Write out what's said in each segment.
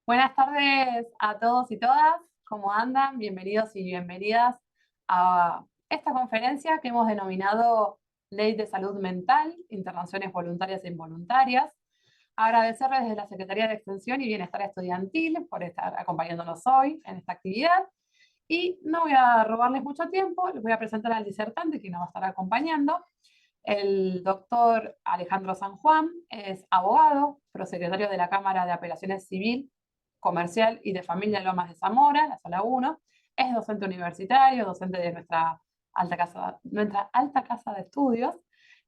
Buenas tardes a todos y todas, ¿cómo andan? Bienvenidos y bienvenidas a esta conferencia que hemos denominado Ley de Salud Mental, Internaciones Voluntarias e Involuntarias. Agradecerles desde la Secretaría de Extensión y Bienestar Estudiantil por estar acompañándonos hoy en esta actividad. Y no voy a robarles mucho tiempo, les voy a presentar al disertante que nos va a estar acompañando. El doctor Alejandro San Juan es abogado, prosecretario de la Cámara de Apelaciones Civil, Comercial y de Familia Lomas de Zamora, la Sala 1. Es docente universitario, docente de nuestra alta casa de estudios.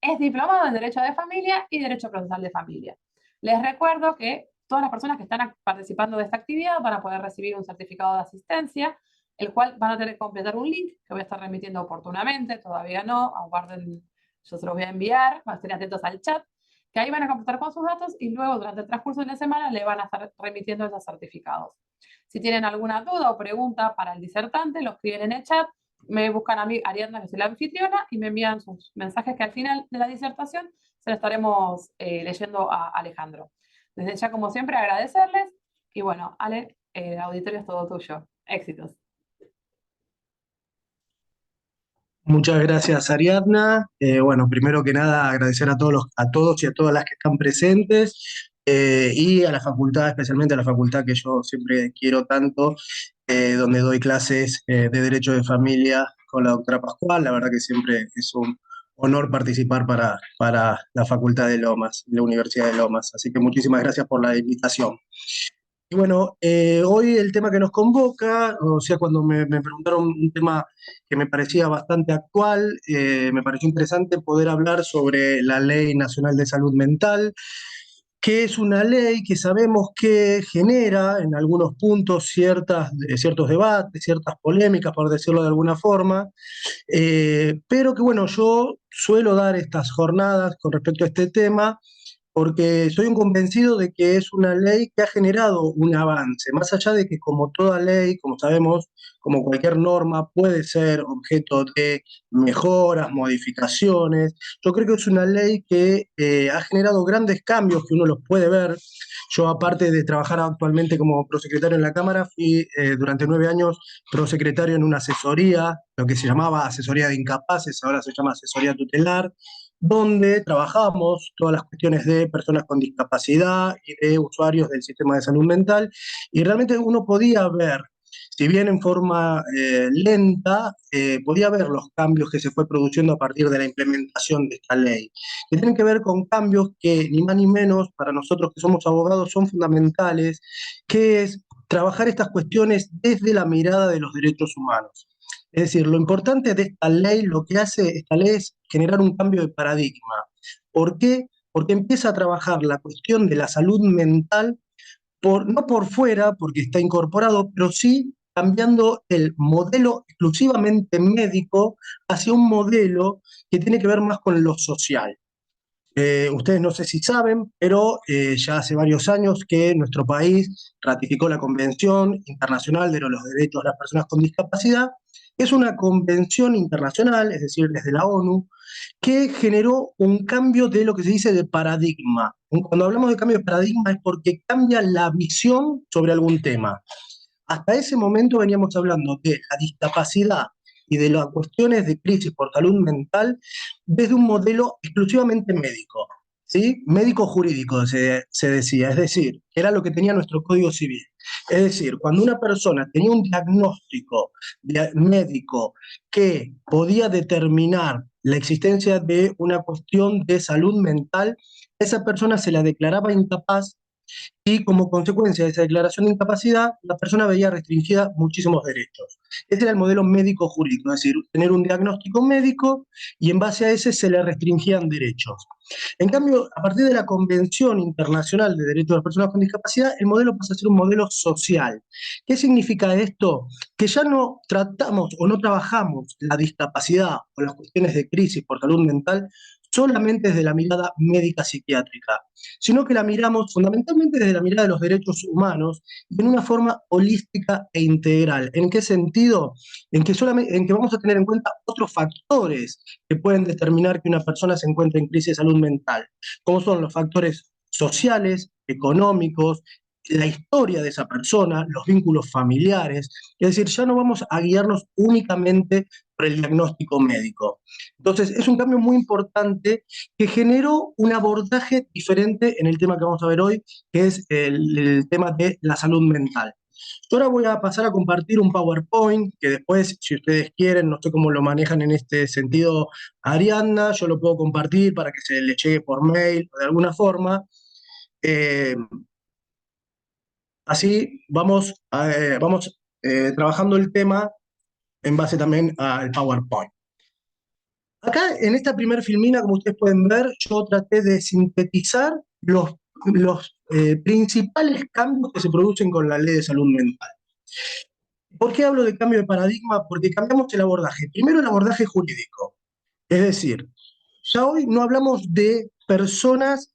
Es diplomado en Derecho de Familia y Derecho Procesal de Familia. Les recuerdo que todas las personas que están participando de esta actividad van a poder recibir un certificado de asistencia, el cual van a tener que completar un link que voy a estar remitiendo oportunamente, todavía no, aguarden, yo se los voy a enviar, van a estar atentos al chat, que ahí van a completar con sus datos y luego durante el transcurso de la semana le van a estar remitiendo esos certificados. Si tienen alguna duda o pregunta para el disertante, lo escriben en el chat, me buscan a mí, Ariadna, que soy la anfitriona, y me envían sus mensajes que al final de la disertación se lo estaremos leyendo a Alejandro. Desde ya, como siempre, agradecerles y bueno, Ale, el auditorio es todo tuyo. Éxitos. Muchas gracias, Ariadna. Bueno, primero que nada, agradecer a todos y a todas las que están presentes y a la facultad, especialmente a la facultad que yo siempre quiero tanto, donde doy clases de Derecho de Familia con la doctora Pascual. La verdad que siempre es un honor participar para la Facultad de Lomas, la Universidad de Lomas. Así que muchísimas gracias por la invitación. Y bueno, hoy el tema que nos convoca, o sea, cuando me preguntaron un tema que me parecía bastante actual, me pareció interesante poder hablar sobre la Ley Nacional de Salud Mental, que es una ley que sabemos que genera en algunos puntos ciertos debates, ciertas polémicas, por decirlo de alguna forma, pero que bueno, yo suelo dar estas jornadas con respecto a este tema porque soy un convencido de que es una ley que ha generado un avance, más allá de que como toda ley, como sabemos, como cualquier norma, puede ser objeto de mejoras, modificaciones. Yo creo que es una ley que ha generado grandes cambios que uno los puede ver. Yo, aparte de trabajar actualmente como prosecretario en la Cámara, fui durante 9 años prosecretario en una asesoría, lo que se llamaba asesoría de incapaces, ahora se llama asesoría tutelar, donde trabajamos todas las cuestiones de personas con discapacidad y de usuarios del sistema de salud mental, y realmente uno podía ver, si bien en forma lenta, podía ver los cambios que se fue produciendo a partir de la implementación de esta ley, que tienen que ver con cambios que ni más ni menos para nosotros que somos abogados son fundamentales, que es trabajar estas cuestiones desde la mirada de los derechos humanos. Es decir, lo importante de esta ley, lo que hace esta ley es generar un cambio de paradigma. ¿Por qué? Porque empieza a trabajar la cuestión de la salud mental, no por fuera, porque está incorporado, pero sí cambiando el modelo exclusivamente médico hacia un modelo que tiene que ver más con lo social. Ustedes no sé si saben, pero ya hace varios años que nuestro país ratificó la Convención Internacional de los Derechos de las Personas con Discapacidad. Es una convención internacional, es decir, desde la ONU, que generó un cambio de lo que se dice de paradigma. Cuando hablamos de cambio de paradigma es porque cambia la visión sobre algún tema. Hasta ese momento veníamos hablando de la discapacidad y de las cuestiones de crisis por salud mental desde un modelo exclusivamente médico, ¿sí? Médico jurídico se decía, es decir, era lo que tenía nuestro Código Civil. Es decir, cuando una persona tenía un diagnóstico médico que podía determinar la existencia de una cuestión de salud mental, esa persona se la declaraba incapaz y como consecuencia de esa declaración de incapacidad, la persona veía restringida muchísimos derechos. Ese era el modelo médico-jurídico, es decir, tener un diagnóstico médico y en base a ese se le restringían derechos. En cambio, a partir de la Convención Internacional de Derechos de las Personas con Discapacidad, el modelo pasa a ser un modelo social. ¿Qué significa esto? Que ya no tratamos o no trabajamos la discapacidad o las cuestiones de crisis por salud mental solamente desde la mirada médica psiquiátrica, sino que la miramos fundamentalmente desde la mirada de los derechos humanos y en una forma holística e integral. ¿En qué sentido? En que vamos a tener en cuenta otros factores que pueden determinar que una persona se encuentra en crisis de salud mental, como son los factores sociales, económicos, la historia de esa persona, los vínculos familiares, es decir, ya no vamos a guiarnos únicamente por el diagnóstico médico. Entonces, es un cambio muy importante que generó un abordaje diferente en el tema que vamos a ver hoy, que es el tema de la salud mental. Yo ahora voy a pasar a compartir un PowerPoint, que después, si ustedes quieren, no sé cómo lo manejan en este sentido, Ariadna, yo lo puedo compartir para que se le llegue por mail o de alguna forma. Eh, Así vamos trabajando el tema en base también al PowerPoint. Acá en esta primer filmina, como ustedes pueden ver, yo traté de sintetizar los principales cambios que se producen con la ley de salud mental. ¿Por qué hablo de cambio de paradigma? Porque cambiamos el abordaje. Primero el abordaje jurídico. Es decir, ya hoy no hablamos de personas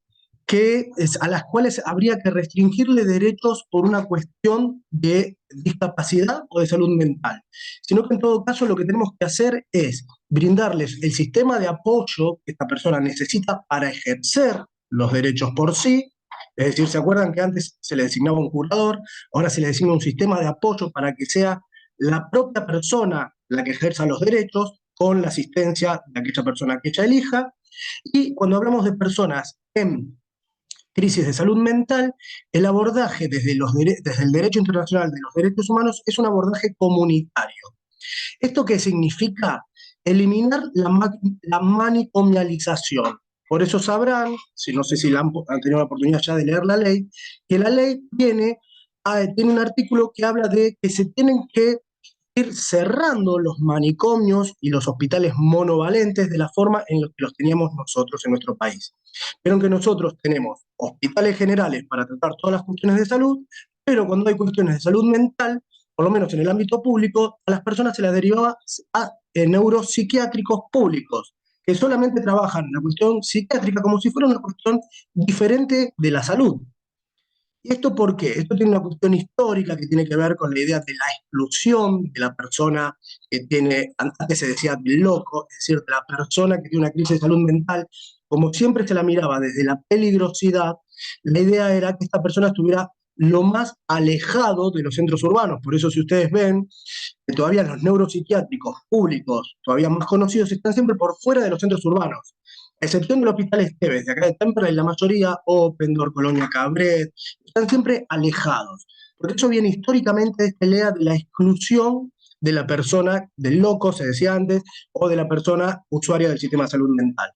a las cuales habría que restringirle derechos por una cuestión de discapacidad o de salud mental, sino que en todo caso lo que tenemos que hacer es brindarles el sistema de apoyo que esta persona necesita para ejercer los derechos por sí. Es decir, ¿se acuerdan que antes se le designaba un curador? Ahora se le designa un sistema de apoyo para que sea la propia persona la que ejerza los derechos, con la asistencia de aquella persona que ella elija. Y cuando hablamos de personas en crisis de salud mental, el abordaje desde el derecho internacional de los derechos humanos es un abordaje comunitario. ¿Esto qué significa? Eliminar la manicomialización. Por eso sabrán, si no sé si han tenido la oportunidad ya de leer la ley, que la ley tiene un artículo que habla de que se tienen que ir cerrando los manicomios y los hospitales monovalentes de la forma en la que los teníamos nosotros en nuestro país. Pero aunque nosotros tenemos hospitales generales para tratar todas las cuestiones de salud, pero cuando hay cuestiones de salud mental, por lo menos en el ámbito público, a las personas se las derivaba a neuropsiquiátricos públicos, que solamente trabajan la cuestión psiquiátrica como si fuera una cuestión diferente de la salud. ¿Y esto por qué? Esto tiene una cuestión histórica que tiene que ver con la idea de la exclusión de la persona que tiene, antes se decía del loco, es decir, de la persona que tiene una crisis de salud mental. Como siempre se la miraba desde la peligrosidad, la idea era que esta persona estuviera lo más alejado de los centros urbanos. Por eso si ustedes ven, que todavía los neuropsiquiátricos públicos, todavía más conocidos, están siempre por fuera de los centros urbanos. A excepción del Hospital Esteves, de acá de Temperley, la mayoría, Oppendorf, Colonia Cabret, están siempre alejados. Por eso viene históricamente esta idea de la exclusión de la persona, del loco, se decía antes, o de la persona usuaria del sistema de salud mental.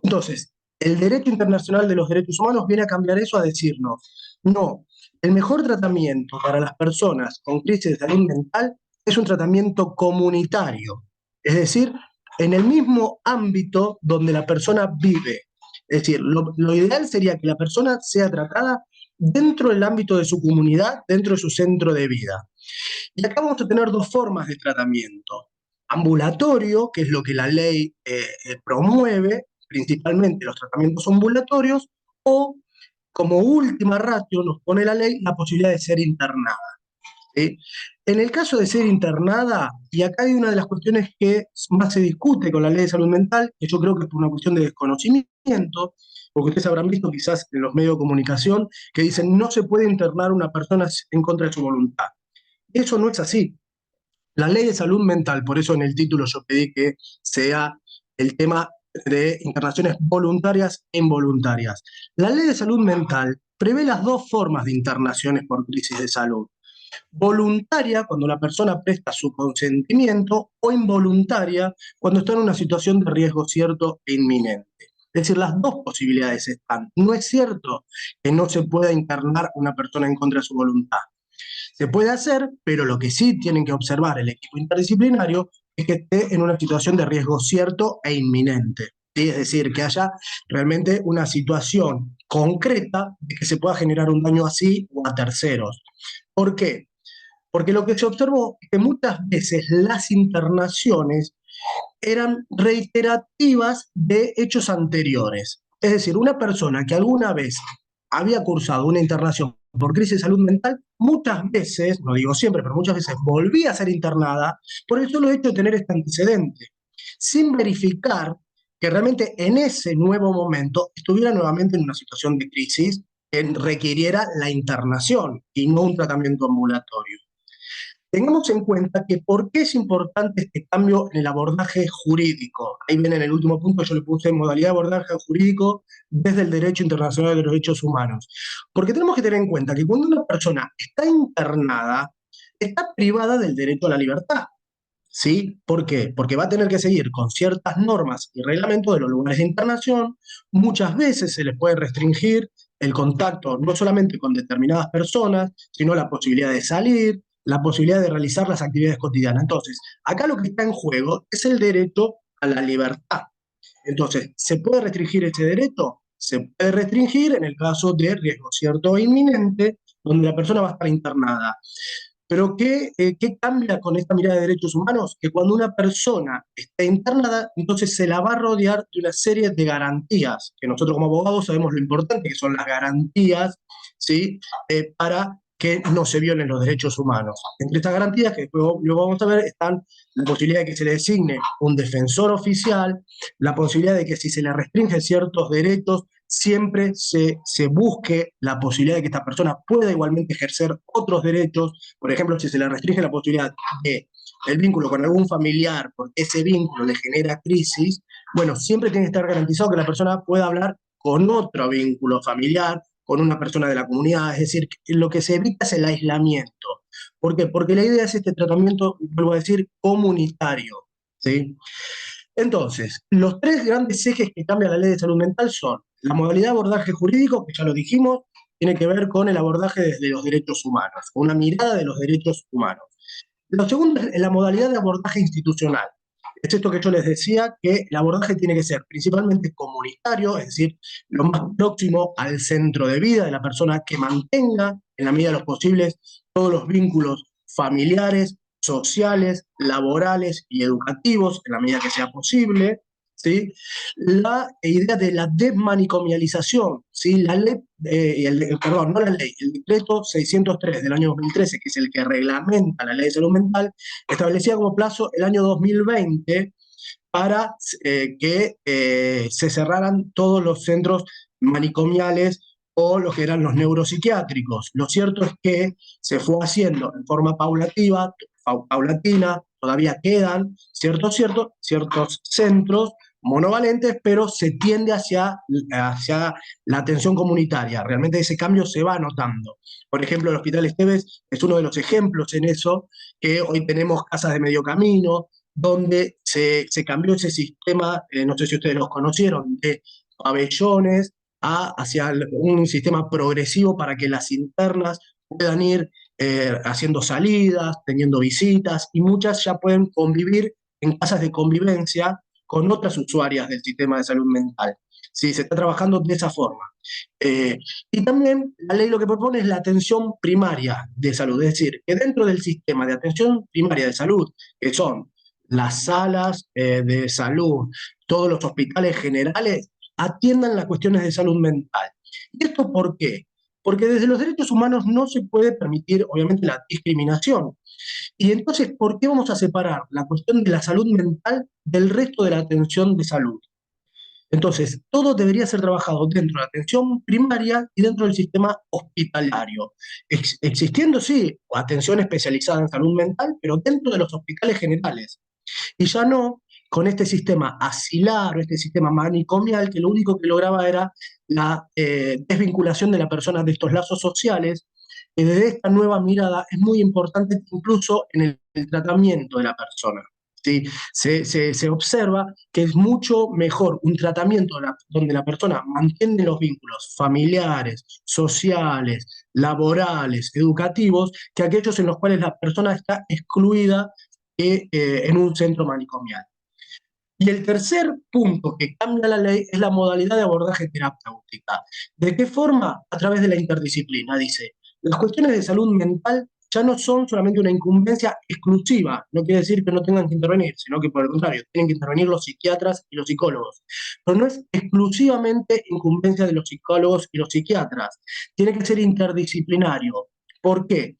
Entonces, el derecho internacional de los derechos humanos viene a cambiar eso, a decirnos, no, el mejor tratamiento para las personas con crisis de salud mental es un tratamiento comunitario, es decir, en el mismo ámbito donde la persona vive. Es decir, lo ideal sería que la persona sea tratada dentro del ámbito de su comunidad, dentro de su centro de vida. Y acá vamos a tener dos formas de tratamiento. Ambulatorio, que es lo que la ley promueve, principalmente los tratamientos ambulatorios, o como última ratio nos pone la ley la posibilidad de ser internada. ¿Sí? En el caso de ser internada, y acá hay una de las cuestiones que más se discute con la ley de salud mental, que yo creo que es por una cuestión de desconocimiento, porque ustedes habrán visto quizás en los medios de comunicación que dicen no se puede internar a una persona en contra de su voluntad. Eso no es así. La ley de salud mental, por eso en el título yo pedí que sea el tema de internaciones voluntarias e involuntarias. La ley de salud mental prevé las dos formas de internaciones por crisis de salud. Voluntaria, cuando la persona presta su consentimiento, o involuntaria, cuando está en una situación de riesgo cierto e inminente. Es decir, las dos posibilidades están. No es cierto que no se pueda internar una persona en contra de su voluntad. Se puede hacer, pero lo que sí tienen que observar el equipo interdisciplinario es que esté en una situación de riesgo cierto e inminente. ¿Sí? Es decir, que haya realmente una situación concreta de que se pueda generar un daño así o a terceros. ¿Por qué? Porque lo que se observó es que muchas veces las internaciones eran reiterativas de hechos anteriores. Es decir, una persona que alguna vez había cursado una internación por crisis de salud mental, muchas veces, no digo siempre, pero muchas veces volvía a ser internada por el solo hecho de tener este antecedente, sin verificar que realmente en ese nuevo momento estuviera nuevamente en una situación de crisis requiriera la internación y no un tratamiento ambulatorio. Tengamos en cuenta que por qué es importante este cambio en el abordaje jurídico. Ahí viene en el último punto, yo le puse modalidad de abordaje jurídico desde el derecho internacional de los derechos humanos. Porque tenemos que tener en cuenta que cuando una persona está internada, está privada del derecho a la libertad. ¿Sí? ¿Por qué? Porque va a tener que seguir con ciertas normas y reglamentos de los lugares de internación. Muchas veces se les puede restringir el contacto no solamente con determinadas personas, sino la posibilidad de salir, la posibilidad de realizar las actividades cotidianas. Entonces, acá lo que está en juego es el derecho a la libertad. Entonces, ¿se puede restringir ese derecho? Se puede restringir en el caso de riesgo cierto e inminente, donde la persona va a estar internada. Pero ¿qué cambia con esta mirada de derechos humanos? Que cuando una persona está internada, entonces se la va a rodear de una serie de garantías, que nosotros como abogados sabemos lo importante que son las garantías, ¿sí? Para que no se violen los derechos humanos. Entre estas garantías, que después lo vamos a ver, están la posibilidad de que se le designe un defensor oficial, la posibilidad de que si se le restringen ciertos derechos, siempre se busque la posibilidad de que esta persona pueda igualmente ejercer otros derechos. Por ejemplo, si se le restringe la posibilidad de el vínculo con algún familiar, porque ese vínculo le genera crisis, bueno, siempre tiene que estar garantizado que la persona pueda hablar con otro vínculo familiar, con una persona de la comunidad, es decir, lo que se evita es el aislamiento. ¿Por qué? Porque la idea es este tratamiento, vuelvo a decir, comunitario, ¿sí? Entonces, los tres grandes ejes que cambia la ley de salud mental son la modalidad de abordaje jurídico, que ya lo dijimos, tiene que ver con el abordaje desde los derechos humanos, con una mirada de los derechos humanos. Lo segundo es la modalidad de abordaje institucional. Es esto que yo les decía, que el abordaje tiene que ser principalmente comunitario, es decir, lo más próximo al centro de vida de la persona, que mantenga, en la medida de los posibles, todos los vínculos familiares, sociales, laborales y educativos, en la medida que sea posible, ¿sí? La idea de la desmanicomialización, ¿sí? La ley, perdón, no la ley, el decreto 603 del año 2013, que es el que reglamenta la ley de salud mental, establecía como plazo el año 2020 para que se cerraran todos los centros manicomiales o lo que eran los neuropsiquiátricos. Lo cierto es que se fue haciendo en forma paulatina, todavía quedan ciertos centros monovalentes, pero se tiende hacia la atención comunitaria. Realmente ese cambio se va notando. Por ejemplo, el Hospital Esteves es uno de los ejemplos en eso, que hoy tenemos casas de medio camino, donde se cambió ese sistema, no sé si ustedes los conocieron, de pabellones hacia un sistema progresivo para que las internas puedan ir haciendo salidas, teniendo visitas, y muchas ya pueden convivir en casas de convivencia con otras usuarias del sistema de salud mental. Sí, se está trabajando de esa forma. Y también la ley lo que propone es la atención primaria de salud, es decir, que dentro del sistema de atención primaria de salud, que son las salas de salud, todos los hospitales generales, atiendan las cuestiones de salud mental. ¿Y esto por qué? Porque desde los derechos humanos no se puede permitir, obviamente, la discriminación. Y entonces, ¿por qué vamos a separar la cuestión de la salud mental del resto de la atención de salud? Entonces, todo debería ser trabajado dentro de la atención primaria y dentro del sistema hospitalario. Existiendo, sí, atención especializada en salud mental, pero dentro de los hospitales generales. Y ya no con este sistema asilar o este sistema manicomial que lo único que lograba era la desvinculación de la persona de estos lazos sociales. Desde esta nueva mirada es muy importante incluso en el tratamiento de la persona. ¿Sí? Se observa que es mucho mejor un tratamiento donde la persona mantiene los vínculos familiares, sociales, laborales, educativos, que aquellos en los cuales la persona está excluida en un centro manicomial. Y el tercer punto que cambia la ley es la modalidad de abordaje terapéutica. ¿De qué forma? A través de la interdisciplina, dice. Las cuestiones de salud mental ya no son solamente una incumbencia exclusiva, no quiere decir que no tengan que intervenir, sino que por el contrario, tienen que intervenir los psiquiatras y los psicólogos. Pero no es exclusivamente incumbencia de los psicólogos y los psiquiatras, tiene que ser interdisciplinario. ¿Por qué?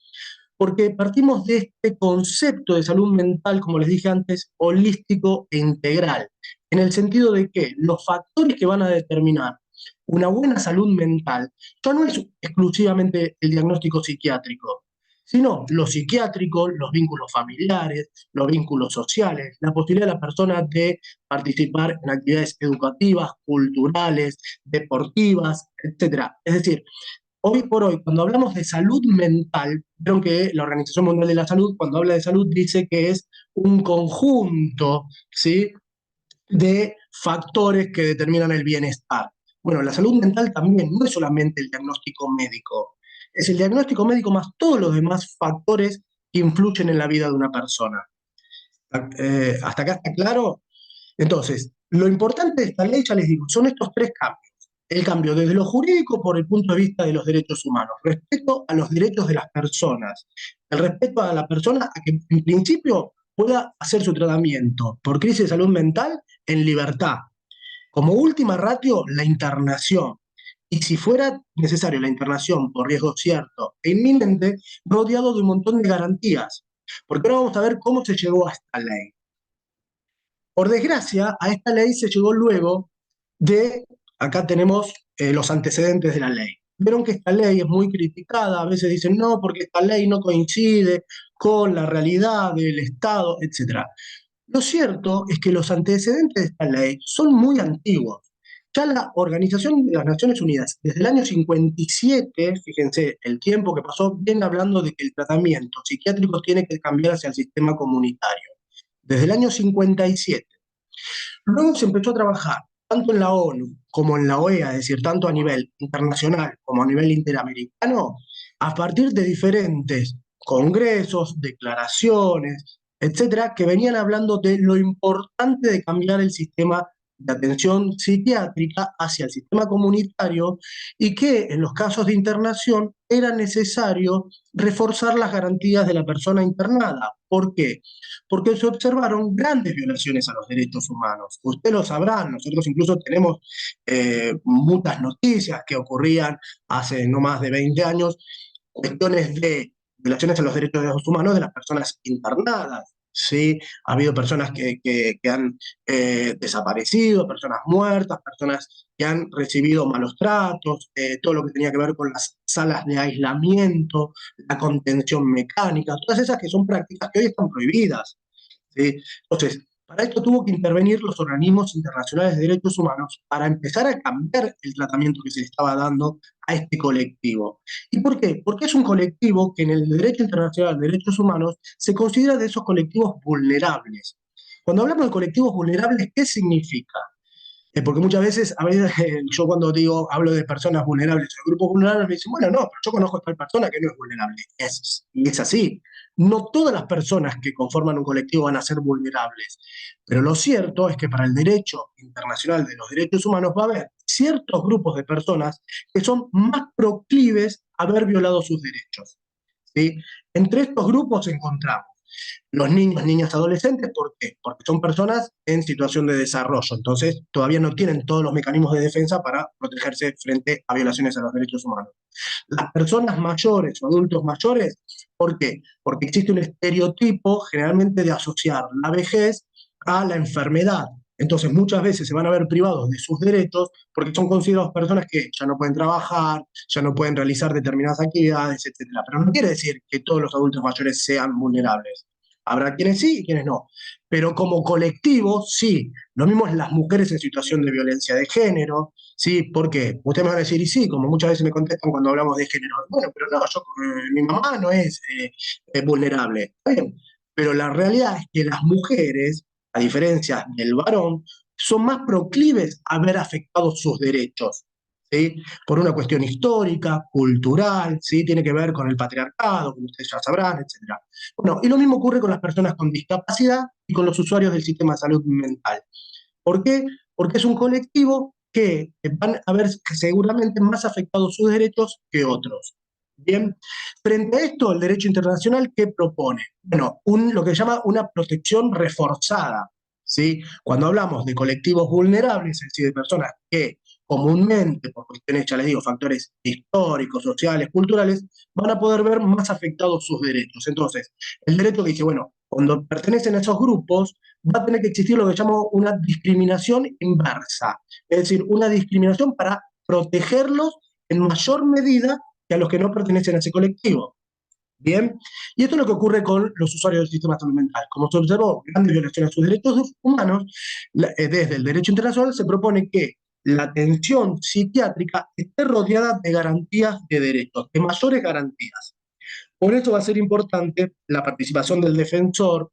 Porque partimos de este concepto de salud mental, como les dije antes, holístico e integral, en el sentido de que los factores que van a determinar una buena salud mental ya no es exclusivamente el diagnóstico psiquiátrico, sino lo psiquiátrico, los vínculos familiares, los vínculos sociales, la posibilidad de la persona de participar en actividades educativas, culturales, deportivas, etcétera. Es decir, hoy por hoy, cuando hablamos de salud mental, creo que la Organización Mundial de la Salud, cuando habla de salud, dice que es un conjunto, ¿sí?, de factores que determinan el bienestar. Bueno, la salud mental también no es solamente el diagnóstico médico, es el diagnóstico médico más todos los demás factores que influyen en la vida de una persona. ¿Hasta acá está claro? Entonces, lo importante de esta ley, ya les digo, son estos tres cambios. El cambio desde lo jurídico por el punto de vista de los derechos humanos, respeto a los derechos de las personas, el respeto a la persona a que en principio pueda hacer su tratamiento por crisis de salud mental en libertad. Como última ratio, la internación. Y si fuera necesario la internación por riesgo cierto e inminente, rodeado de un montón de garantías. Porque ahora vamos a ver cómo se llegó a esta ley. Por desgracia, a esta ley se llegó luego de, acá tenemos los antecedentes de la ley. Vieron que esta ley es muy criticada, a veces dicen no, porque esta ley no coincide con la realidad del Estado, etc. Lo cierto es que los antecedentes de esta ley son muy antiguos. Ya la Organización de las Naciones Unidas, desde el año 57, fíjense el tiempo que pasó, viene hablando de que el tratamiento psiquiátrico tiene que cambiar hacia el sistema comunitario. Desde el año 57. Luego se empezó a trabajar tanto en la ONU como en la OEA, es decir, tanto a nivel internacional como a nivel interamericano, a partir de diferentes congresos, declaraciones, etcétera, que venían hablando de lo importante de cambiar el sistema de atención psiquiátrica hacia el sistema comunitario y que en los casos de internación era necesario reforzar las garantías de la persona internada. ¿Por qué? Porque se observaron grandes violaciones a los derechos humanos. Ustedes lo sabrán, nosotros incluso tenemos muchas noticias que ocurrían hace no más de 20 años, cuestiones de violaciones a los derechos humanos de las personas internadas. ¿Sí? Ha habido personas que han desaparecido, personas muertas, personas que han recibido malos tratos, todo lo que tenía que ver con las salas de aislamiento, la contención mecánica, todas esas que son prácticas que hoy están prohibidas. ¿Sí? Entonces, para esto tuvo que intervenir los organismos internacionales de derechos humanos para empezar a cambiar el tratamiento que se le estaba dando a este colectivo. ¿Y por qué? Porque es un colectivo que en el derecho internacional de derechos humanos se considera de esos colectivos vulnerables. Cuando hablamos de colectivos vulnerables, ¿qué significa? Porque muchas veces, a veces, yo cuando digo, hablo de personas vulnerables o de grupos vulnerables, me dicen, bueno, no, pero yo conozco a tal persona que no es vulnerable. Y es así. No todas las personas que conforman un colectivo van a ser vulnerables. Pero lo cierto es que para el derecho internacional de los derechos humanos va a haber ciertos grupos de personas que son más proclives a haber violado sus derechos. ¿Sí? Entre estos grupos encontramos los niños, niñas, adolescentes. ¿Por qué? Porque son personas en situación de desarrollo, entonces todavía no tienen todos los mecanismos de defensa para protegerse frente a violaciones a los derechos humanos. Las personas mayores o adultos mayores, ¿por qué? Porque existe un estereotipo generalmente de asociar la vejez a la enfermedad. Entonces muchas veces se van a ver privados de sus derechos porque son considerados personas que ya no pueden trabajar, ya no pueden realizar determinadas actividades, etcétera. Pero no quiere decir que todos los adultos mayores sean vulnerables. Habrá quienes sí y quienes no. Pero como colectivo, sí. Lo mismo es las mujeres en situación de violencia de género, ¿sí? ¿Por qué? Ustedes me van a decir, y sí, como muchas veces me contestan cuando hablamos de género. Bueno, pero no, mi mamá no es vulnerable. Está bien. Pero la realidad es que las mujeres, a diferencia del varón, son más proclives a ver afectados sus derechos. ¿Sí? Por una cuestión histórica, cultural, ¿sí? Tiene que ver con el patriarcado, como ustedes ya sabrán, etc. Bueno, y lo mismo ocurre con las personas con discapacidad y con los usuarios del sistema de salud mental. ¿Por qué? Porque es un colectivo que van a ver seguramente más afectados sus derechos que otros. Bien, frente a esto, el derecho internacional, ¿qué propone? Bueno, lo que se llama una protección reforzada. ¿Sí? Cuando hablamos de colectivos vulnerables, es decir, de personas que comúnmente, por cuestiones, ya les digo, factores históricos, sociales, culturales, van a poder ver más afectados sus derechos. Entonces, el derecho que dice, bueno, cuando pertenecen a esos grupos, va a tener que existir lo que llamo una discriminación inversa, es decir, una discriminación para protegerlos en mayor medida que a los que no pertenecen a ese colectivo. Bien, y esto es lo que ocurre con los usuarios del sistema de salud mental. Como se observó grandes violaciones a sus derechos humanos, desde el derecho internacional se propone que la atención psiquiátrica esté rodeada de garantías de derechos, de mayores garantías. Por eso va a ser importante la participación del defensor,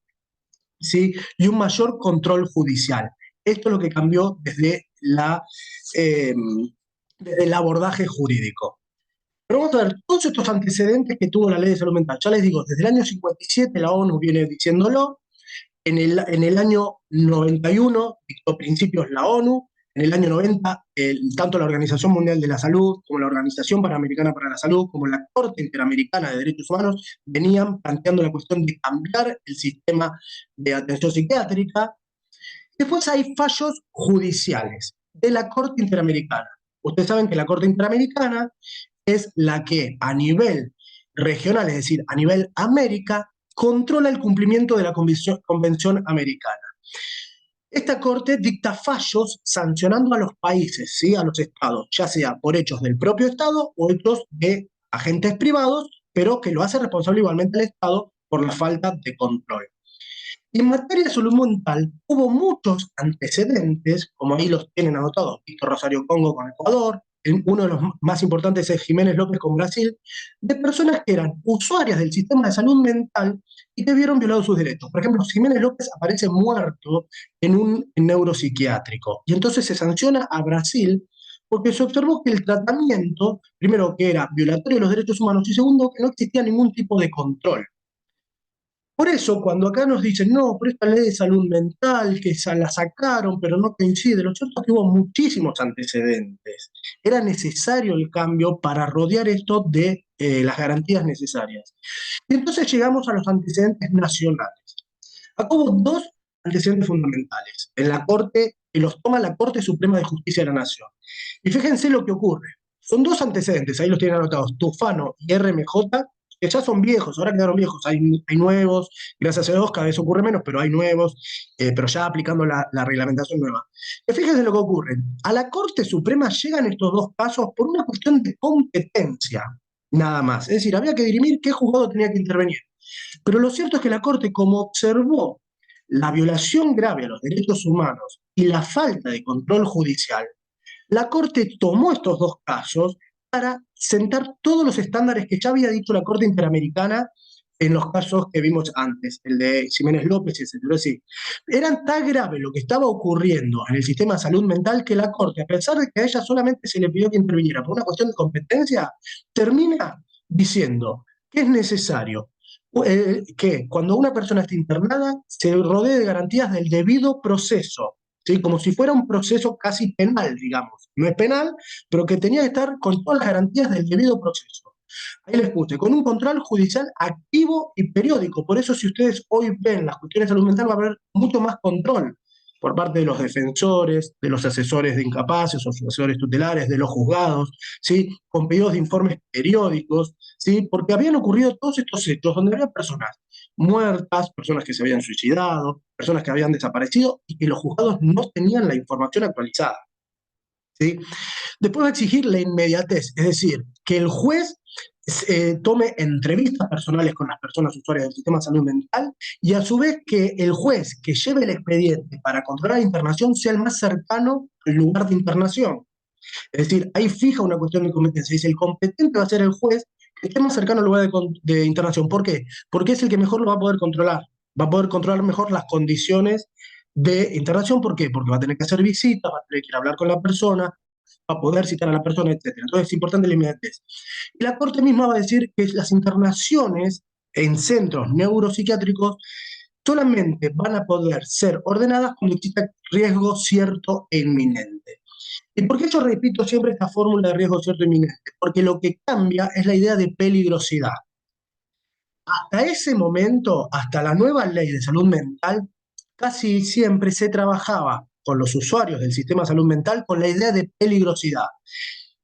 ¿sí? Y un mayor control judicial. Esto es lo que cambió eh, desde el abordaje jurídico. Pero vamos a ver, todos estos antecedentes que tuvo la ley de salud mental, ya les digo, desde el año 57 la ONU viene diciéndolo, en el año 91 dictó principios la ONU, en el año 90 tanto la Organización Mundial de la Salud como la Organización Panamericana para la Salud como la Corte Interamericana de Derechos Humanos venían planteando la cuestión de cambiar el sistema de atención psiquiátrica. Después hay fallos judiciales de la Corte Interamericana. Ustedes saben que la Corte Interamericana es la que a nivel regional, es decir, a nivel América, controla el cumplimiento de la Convención Americana. Esta Corte dicta fallos sancionando a los países, ¿sí? A los estados, ya sea por hechos del propio Estado o hechos de agentes privados, pero que lo hace responsable igualmente al Estado por la falta de control. Y en materia de salud mental hubo muchos antecedentes, como ahí los tienen anotados, Víctor Rosario Congo con Ecuador, uno de los más importantes es Jiménez López con Brasil, de personas que eran usuarias del sistema de salud mental y que vieron violados sus derechos. Por ejemplo, Jiménez López aparece muerto en un neuropsiquiátrico y entonces se sanciona a Brasil porque se observó que el tratamiento, primero que era violatorio de los derechos humanos y segundo que no existía ningún tipo de control. Por eso, cuando acá nos dicen, no, por esta ley de salud mental, que la sacaron, pero no coincide, lo cierto es que hubo muchísimos antecedentes. Era necesario el cambio para rodear esto de las garantías necesarias. Y entonces llegamos a los antecedentes nacionales. Acá hubo dos antecedentes fundamentales en la Corte, que los toma la Corte Suprema de Justicia de la Nación. Y fíjense lo que ocurre. Son dos antecedentes, ahí los tienen anotados, Tufano y RMJ, que ya son viejos, ahora quedaron viejos, hay nuevos, gracias a Dios cada vez ocurre menos, pero hay nuevos, pero ya aplicando la reglamentación nueva. Y fíjense lo que ocurre, a la Corte Suprema llegan estos dos casos por una cuestión de competencia, nada más, es decir, había que dirimir qué juzgado tenía que intervenir. Pero lo cierto es que la Corte, como observó la violación grave a los derechos humanos y la falta de control judicial, la Corte tomó estos dos casos para sentar todos los estándares que ya había dicho la Corte Interamericana en los casos que vimos antes, el de Jiménez López y etc. Es decir, era tan grave lo que estaba ocurriendo en el sistema de salud mental que la Corte, a pesar de que a ella solamente se le pidió que interviniera por una cuestión de competencia, termina diciendo que es necesario que cuando una persona esté internada se rodee de garantías del debido proceso, ¿sí? Como si fuera un proceso casi penal, digamos. No es penal, pero que tenía que estar con todas las garantías del debido proceso. Ahí les puse, con un control judicial activo y periódico. Por eso si ustedes hoy ven las cuestiones de salud mental va a haber mucho más control por parte de los defensores, de los asesores de incapaces o asesores tutelares, de los juzgados, ¿sí? Con pedidos de informes periódicos, ¿sí? Porque habían ocurrido todos estos hechos donde había personas muertas, personas que se habían suicidado, personas que habían desaparecido y que los juzgados no tenían la información actualizada, ¿sí? Después va a exigir la inmediatez, es decir, que el juez tome entrevistas personales con las personas usuarias del sistema de salud mental y a su vez que el juez que lleve el expediente para controlar la internación sea el más cercano al lugar de internación. Es decir, ahí fija una cuestión de competencia. Dice, el competente va a ser el juez que esté más cercano al lugar de internación. ¿Por qué? Porque es el que mejor lo va a poder controlar. Va a poder controlar mejor las condiciones de internación. ¿Por qué? Porque va a tener que hacer visitas, va a tener que ir a hablar con la persona, va a poder citar a la persona, etcétera. Entonces es importante la inmediatez. Y la Corte misma va a decir que las internaciones en centros neuropsiquiátricos solamente van a poder ser ordenadas cuando exista riesgo cierto e inminente. ¿Y por qué yo repito siempre esta fórmula de riesgo cierto e inminente? Porque lo que cambia es la idea de peligrosidad. Hasta ese momento, hasta la nueva ley de salud mental, casi siempre se trabajaba con los usuarios del sistema de salud mental con la idea de peligrosidad.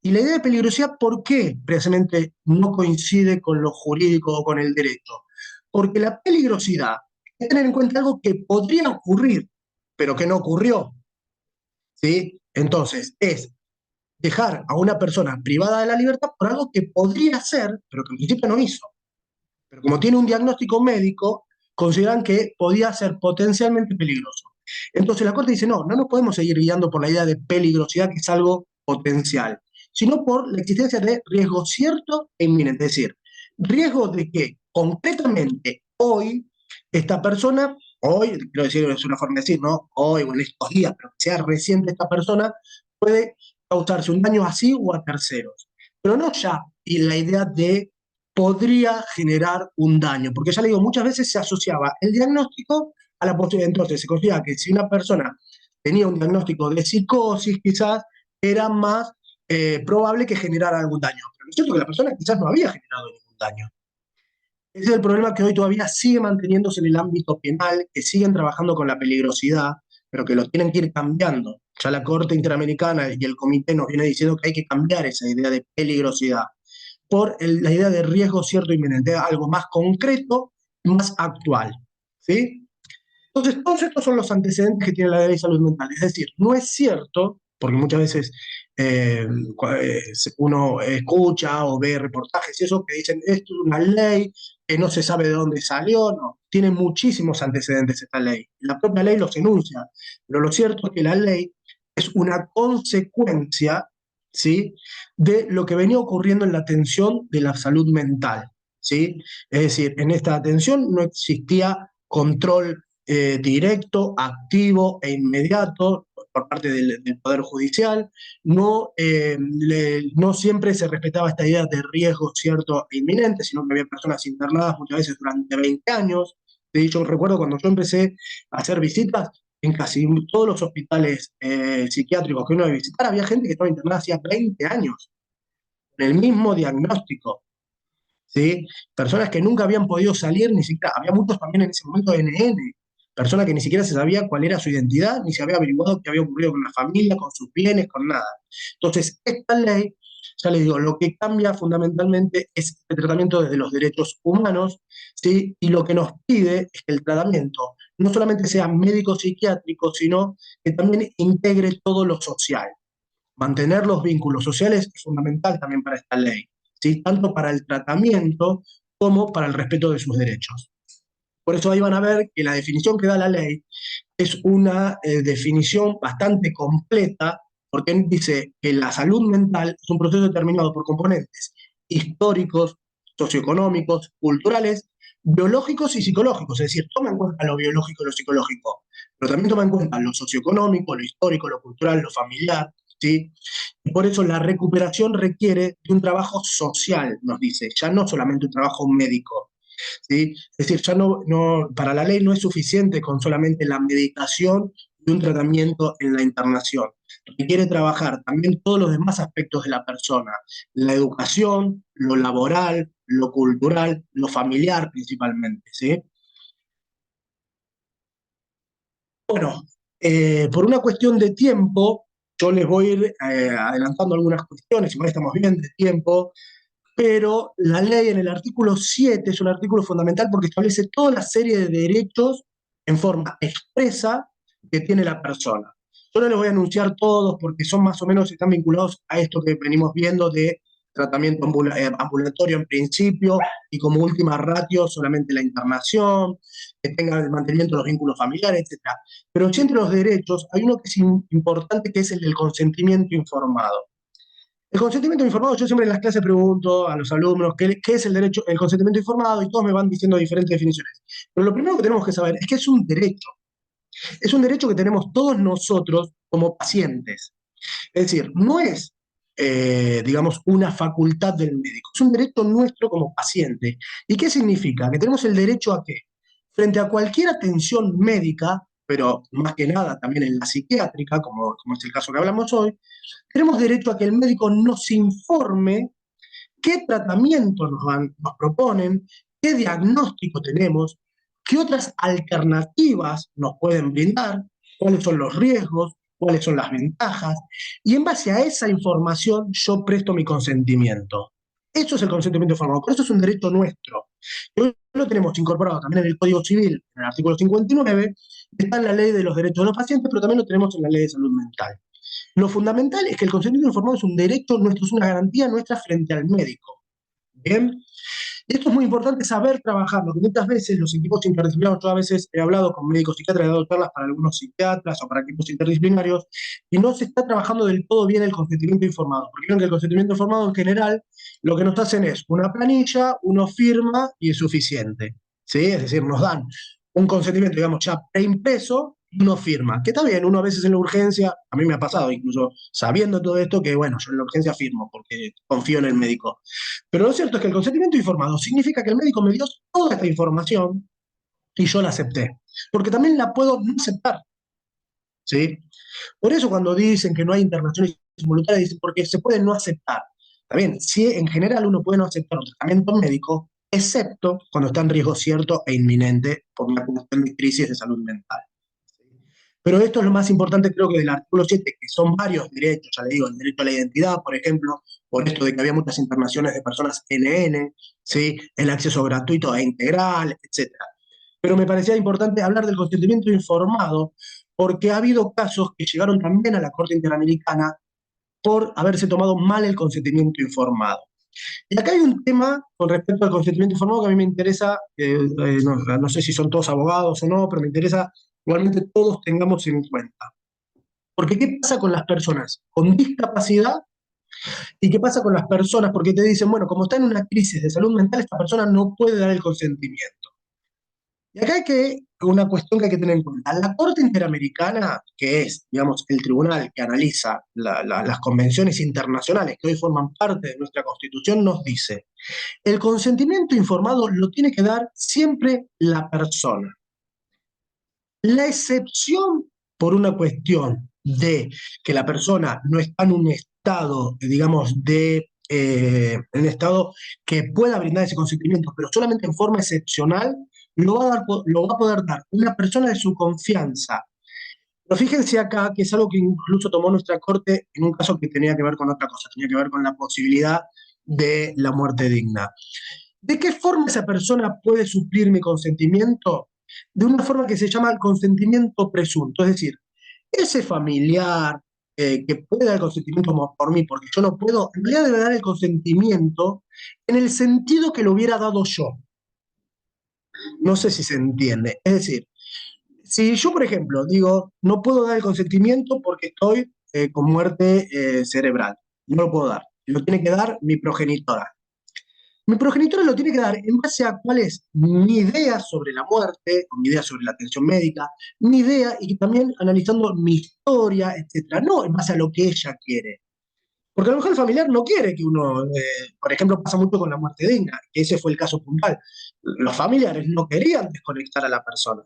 Y la idea de peligrosidad, ¿por qué precisamente no coincide con lo jurídico o con el derecho? Porque la peligrosidad es tener en cuenta algo que podría ocurrir, pero que no ocurrió, ¿sí? Entonces, es dejar a una persona privada de la libertad por algo que podría hacer, pero que en principio no hizo. Pero como tiene un diagnóstico médico, consideran que podía ser potencialmente peligroso. Entonces la Corte dice, no, no nos podemos seguir guiando por la idea de peligrosidad, que es algo potencial, sino por la existencia de riesgo cierto e inminente. Es decir, riesgo de que concretamente hoy esta persona, hoy, quiero decir, es una forma de decir, no hoy o en estos días, pero que sea reciente esta persona, puede causarse un daño así o a terceros. Pero no ya y la idea de podría generar un daño, porque ya le digo, muchas veces se asociaba el diagnóstico a la posibilidad. Entonces se considera que si una persona tenía un diagnóstico de psicosis, quizás era más probable que generara algún daño. Pero es cierto que la persona quizás no había generado ningún daño. Ese es el problema, que hoy todavía sigue manteniéndose en el ámbito penal, que siguen trabajando con la peligrosidad, pero que lo tienen que ir cambiando. Ya la Corte Interamericana y el Comité nos viene diciendo que hay que cambiar esa idea de peligrosidad por la idea de riesgo cierto e inminente, algo más concreto, más actual. ¿Sí? Entonces, todos estos son los antecedentes que tiene la ley de salud mental. Es decir, no es cierto, porque muchas veces eh, uno escucha o ve reportajes y eso que dicen, esto es una ley que no se sabe de dónde salió, no. Tiene muchísimos antecedentes esta ley. La propia ley los enuncia, pero lo cierto es que la ley es una consecuencia, ¿sí?, de lo que venía ocurriendo en la atención de la salud mental. ¿Sí? Es decir, en esta atención no existía control directo, activo e inmediato por parte del Poder Judicial. No, no siempre se respetaba esta idea de riesgo cierto e inminente, sino que había personas internadas muchas veces durante 20 años. De hecho, recuerdo cuando yo empecé a hacer visitas, en casi todos los hospitales psiquiátricos que uno iba a visitar, había gente que estaba internada hacía 20 años, con el mismo diagnóstico. ¿Sí? Personas que nunca habían podido salir, ni siquiera, había muchos también en ese momento de NN, personas que ni siquiera se sabía cuál era su identidad, ni se había averiguado qué había ocurrido con la familia, con sus bienes, con nada. Entonces, esta ley, ya les digo, lo que cambia fundamentalmente es el tratamiento desde los derechos humanos, ¿sí? Y lo que nos pide es que el tratamiento no solamente sea médico psiquiátrico, sino que también integre todo lo social. Mantener los vínculos sociales es fundamental también para esta ley, ¿sí? Tanto para el tratamiento como para el respeto de sus derechos. Por eso ahí van a ver que la definición que da la ley es una definición bastante completa, porque dice que la salud mental es un proceso determinado por componentes históricos, socioeconómicos, culturales, biológicos y psicológicos. Es decir, toma en cuenta lo biológico y lo psicológico, pero también toma en cuenta lo socioeconómico, lo histórico, lo cultural, lo familiar, ¿sí? Y por eso la recuperación requiere de un trabajo social, nos dice, ya no solamente un trabajo médico. ¿Sí? Es decir, ya para la ley no es suficiente con solamente la medicación y un tratamiento en la internación. Requiere trabajar también todos los demás aspectos de la persona, la educación, lo laboral, lo cultural, lo familiar principalmente. ¿Sí? Bueno, por una cuestión de tiempo, yo les voy a ir adelantando algunas cuestiones, igual estamos bien de tiempo, pero la ley en el artículo 7 es un artículo fundamental porque establece toda la serie de derechos en forma expresa que tiene la persona. Yo no les voy a anunciar todos porque son más o menos, están vinculados a esto que venimos viendo de tratamiento ambulatorio en principio y como última ratio solamente la internación, que tenga el mantenimiento de los vínculos familiares, etc. Pero si entre los derechos hay uno que es importante, que es el del consentimiento informado. El consentimiento informado, yo siempre en las clases pregunto a los alumnos qué es el derecho, el consentimiento informado, y todos me van diciendo diferentes definiciones. Pero lo primero que tenemos que saber es que es un derecho. Es un derecho que tenemos todos nosotros como pacientes. Es decir, no es, digamos, una facultad del médico, es un derecho nuestro como paciente. ¿Y qué significa? Que tenemos el derecho a qué? Frente a cualquier atención médica, pero más que nada también en la psiquiátrica, como es el caso que hablamos hoy, tenemos derecho a que el médico nos informe qué tratamiento nos proponen, qué diagnóstico tenemos, qué otras alternativas nos pueden brindar, cuáles son los riesgos, cuáles son las ventajas, y en base a esa información yo presto mi consentimiento. Eso es el consentimiento informado, por eso es un derecho nuestro. Y hoy lo tenemos incorporado también en el Código Civil, en el artículo 59, está en la Ley de los Derechos de los Pacientes, pero también lo tenemos en la Ley de Salud Mental. Lo fundamental es que el consentimiento informado es un derecho nuestro, es una garantía nuestra frente al médico. ¿Bien? Esto es muy importante saber trabajar, porque muchas veces los equipos interdisciplinarios, yo a veces he hablado con médicos psiquiatras, he dado charlas para algunos psiquiatras o para equipos interdisciplinarios, y no se está trabajando del todo bien el consentimiento informado, porque creo que el consentimiento informado en general lo que nos hacen es una planilla, uno firma y es suficiente, ¿sí? Es decir, nos dan un consentimiento, digamos, ya preimpreso y uno firma, que está bien, uno a veces en la urgencia, a mí me ha pasado incluso sabiendo todo esto, que bueno, yo en la urgencia firmo porque confío en el médico. Pero lo cierto es que el consentimiento informado significa que el médico me dio toda esta información y yo la acepté. Porque también la puedo no aceptar, ¿sí? Por eso cuando dicen que no hay internaciones involuntarias, dicen porque se puede no aceptar. También, si en general uno puede no aceptar un tratamiento médico, excepto cuando está en riesgo cierto e inminente por una cuestión de crisis de salud mental. Pero esto es lo más importante, creo que del artículo 7, que son varios derechos, ya le digo, el derecho a la identidad, por ejemplo, por esto de que había muchas internaciones de personas NN, ¿sí? El acceso gratuito e integral, etcétera. Pero me parecía importante hablar del consentimiento informado, porque ha habido casos que llegaron también a la Corte Interamericana por haberse tomado mal el consentimiento informado. Y acá hay un tema con respecto al consentimiento informado que a mí me interesa, no sé si son todos abogados o no, pero me interesa igualmente todos tengamos en cuenta. Porque ¿qué pasa con las personas con discapacidad y qué pasa con las personas? Porque te dicen, bueno, como está en una crisis de salud mental, esta persona no puede dar el consentimiento. Y acá hay una cuestión que hay que tener en cuenta. La Corte Interamericana, que es, digamos, el tribunal que analiza las convenciones internacionales que hoy forman parte de nuestra Constitución, nos dice, el consentimiento informado lo tiene que dar siempre la persona. La excepción por una cuestión de que la persona no está en un estado, digamos, en un estado que pueda brindar ese consentimiento, pero solamente en forma excepcional, lo va a poder dar una persona de su confianza. Pero fíjense acá que es algo que incluso tomó nuestra Corte en un caso que tenía que ver con otra cosa, tenía que ver con la posibilidad de la muerte digna. ¿De qué forma esa persona puede suplir mi consentimiento? De una forma que se llama el consentimiento presunto, es decir, ese familiar que puede dar el consentimiento por mí, porque yo no puedo, en realidad debe dar el consentimiento en el sentido que lo hubiera dado yo. No sé si se entiende. Es decir, si yo, por ejemplo, digo, no puedo dar el consentimiento porque estoy con muerte cerebral, no lo puedo dar, lo tiene que dar mi progenitora. Mi progenitora lo tiene que dar en base a cuál es mi idea sobre la muerte, o mi idea sobre la atención médica, mi idea y también analizando mi historia, etcétera, no en base a lo que ella quiere. Porque a lo mejor el familiar no quiere que uno, por ejemplo, pasa mucho con la muerte digna, que ese fue el caso puntual. Los familiares no querían desconectar a la persona.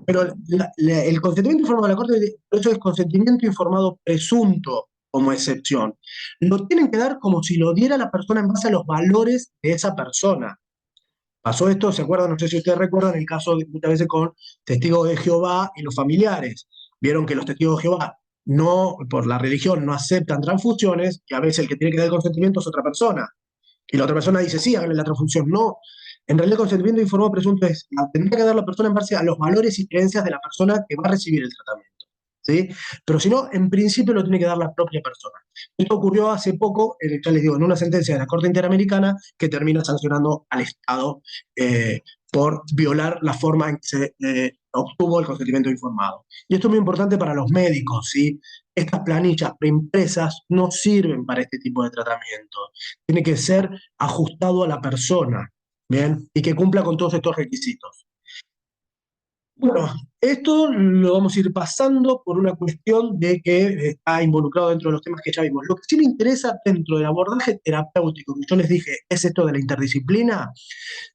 Pero el consentimiento informado de la Corte, por eso es consentimiento informado presunto como excepción. Lo tienen que dar como si lo diera la persona en base a los valores de esa persona. Pasó esto, ¿se acuerdan? No sé si ustedes recuerdan el caso de muchas veces con testigos de Jehová y los familiares. Vieron que los testigos de Jehová no, por la religión, no aceptan transfusiones y a veces el que tiene que dar el consentimiento es otra persona. Y la otra persona dice, sí, háganle la transfusión. No. En realidad, el consentimiento informado presunto es, la tendría que dar la persona en base a los valores y creencias de la persona que va a recibir el tratamiento. ¿Sí? Pero si no, en principio lo tiene que dar la propia persona. Esto ocurrió hace poco, ya les digo, en una sentencia de la Corte Interamericana que termina sancionando al Estado por violar la forma en que se obtuvo el consentimiento informado. Y esto es muy importante para los médicos, ¿sí? Estas planillas preimpresas no sirven para este tipo de tratamiento. Tiene que ser ajustado a la persona, ¿bien? Y que cumpla con todos estos requisitos. Bueno, esto lo vamos a ir pasando por una cuestión de que está involucrado dentro de los temas que ya vimos. Lo que sí me interesa dentro del abordaje terapéutico, que yo les dije, es esto de la interdisciplina,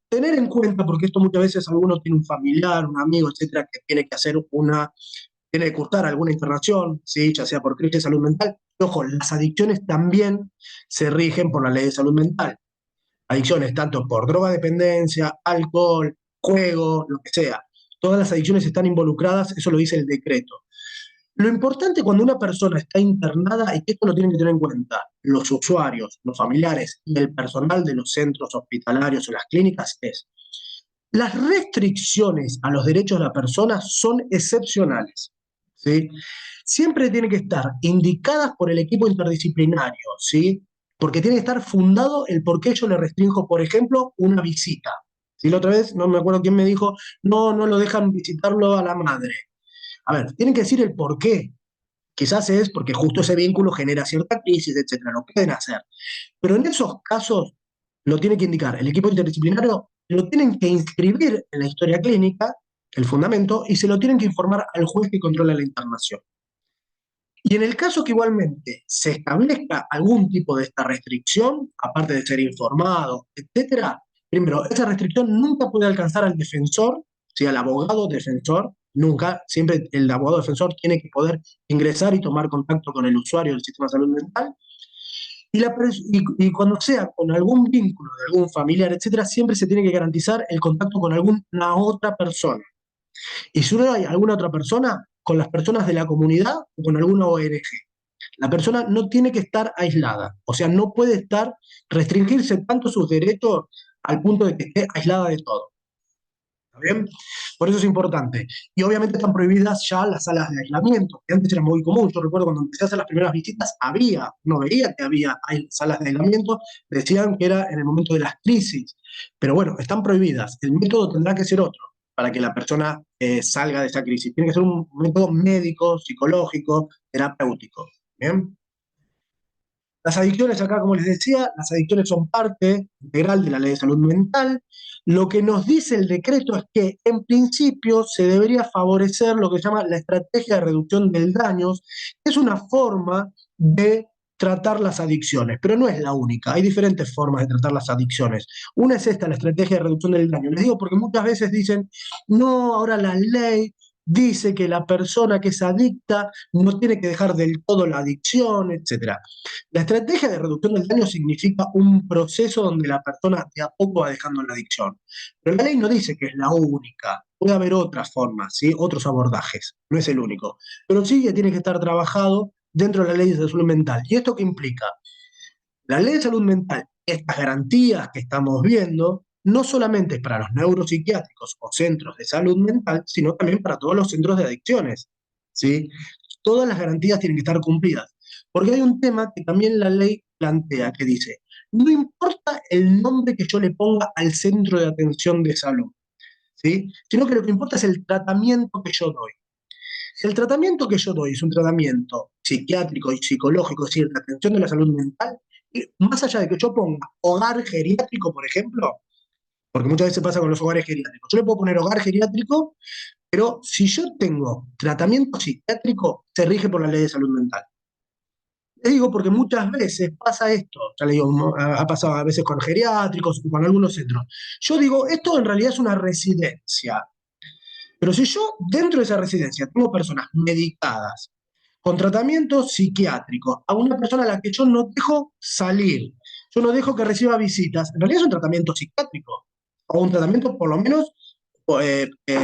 tener en cuenta, porque esto muchas veces alguno tiene un familiar, un amigo, etcétera, que tiene que hacer tiene que cursar alguna internación, ¿sí? Ya sea por crisis de salud mental. Ojo, las adicciones también se rigen por la ley de salud mental. Adicciones tanto por drogadependencia, alcohol, juego, lo que sea. Todas las adicciones están involucradas, eso lo dice el decreto. Lo importante cuando una persona está internada, y que esto lo tienen que tener en cuenta los usuarios, los familiares y el personal de los centros hospitalarios o las clínicas, es las restricciones a los derechos de la persona son excepcionales. ¿sí? Siempre tiene que estar indicadas por el equipo interdisciplinario, ¿sí? Porque tiene que estar fundado el por qué yo le restringo, por ejemplo, una visita. Si la otra vez, no me acuerdo quién me dijo, no, no lo dejan visitarlo a la madre. A ver, tienen que decir el por qué. Quizás es porque justo ese vínculo genera cierta crisis, etcétera. Lo pueden hacer. Pero en esos casos lo tiene que indicar el equipo interdisciplinario, lo tienen que inscribir en la historia clínica, el fundamento, y se lo tienen que informar al juez que controla la internación. Y en el caso que igualmente se establezca algún tipo de esta restricción, aparte de ser informado, etcétera, primero, esa restricción nunca puede alcanzar al defensor, ¿sí? Al abogado defensor, nunca, siempre el abogado defensor tiene que poder ingresar y tomar contacto con el usuario del sistema de salud mental, y cuando sea con algún vínculo de algún familiar, etcétera, siempre se tiene que garantizar el contacto con alguna otra persona. Y si no hay alguna otra persona, con las personas de la comunidad o con alguna ONG. La persona no tiene que estar aislada, o sea, no puede restringirse tanto sus derechos al punto de que esté aislada de todo. ¿Está bien? Por eso es importante. Y obviamente están prohibidas ya las salas de aislamiento, que antes era muy común. Yo recuerdo cuando empecé a hacer las primeras visitas, no veía que había salas de aislamiento, decían que era en el momento de las crisis. Pero bueno, están prohibidas. El método tendrá que ser otro para que la persona salga de esa crisis. Tiene que ser un método médico, psicológico, terapéutico. ¿Bien? Las adicciones, acá, como les decía, las adicciones son parte integral de la ley de salud mental. Lo que nos dice el decreto es que, en principio, se debería favorecer lo que se llama la estrategia de reducción del daño. Es una forma de tratar las adicciones, pero no es la única. Hay diferentes formas de tratar las adicciones. Una es esta, la estrategia de reducción del daño. Les digo porque muchas veces dicen, no, ahora la ley dice que la persona que es adicta no tiene que dejar del todo la adicción, etcétera. La estrategia de reducción del daño significa un proceso donde la persona de a poco va dejando la adicción. Pero la ley no dice que es la única. Puede haber otras formas, ¿sí? Otros abordajes. No es el único. Pero sí que tiene que estar trabajado dentro de la ley de salud mental. ¿Y esto qué implica? La ley de salud mental, estas garantías que estamos viendo, no solamente es para los neuropsiquiátricos o centros de salud mental, sino también para todos los centros de adicciones, ¿sí? Todas las garantías tienen que estar cumplidas. Porque hay un tema que también la ley plantea, que dice, no importa el nombre que yo le ponga al centro de atención de salud, ¿sí? Sino que lo que importa es el tratamiento que yo doy. Si el tratamiento que yo doy es un tratamiento psiquiátrico y psicológico, es decir, la atención de la salud mental, y más allá de que yo ponga hogar geriátrico, por ejemplo, porque muchas veces pasa con los hogares geriátricos, yo le puedo poner hogar geriátrico, pero si yo tengo tratamiento psiquiátrico, se rige por la ley de salud mental. Les digo porque muchas veces pasa esto, ya le digo, ha pasado a veces con geriátricos, con algunos centros. Yo digo, esto en realidad es una residencia, pero si yo dentro de esa residencia tengo personas medicadas, con tratamiento psiquiátrico, a una persona a la que yo no dejo salir, yo no dejo que reciba visitas, en realidad es un tratamiento psiquiátrico, o un tratamiento por lo menos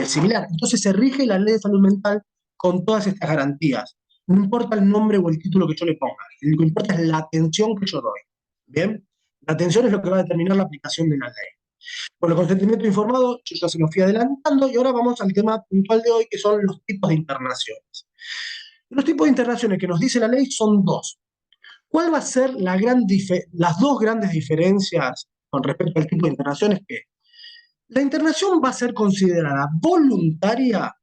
similar. Entonces se rige la ley de salud mental con todas estas garantías. No importa el nombre o el título que yo le ponga, lo que importa es la atención que yo doy. ¿Bien? La atención es lo que va a determinar la aplicación de la ley. Con el consentimiento informado, yo ya se lo fui adelantando y ahora vamos al tema puntual de hoy, que son los tipos de internaciones. Los tipos de internaciones que nos dice la ley son dos. ¿Cuál va a ser las dos grandes diferencias con respecto al tipo de internaciones? Que la internación va a ser considerada voluntaria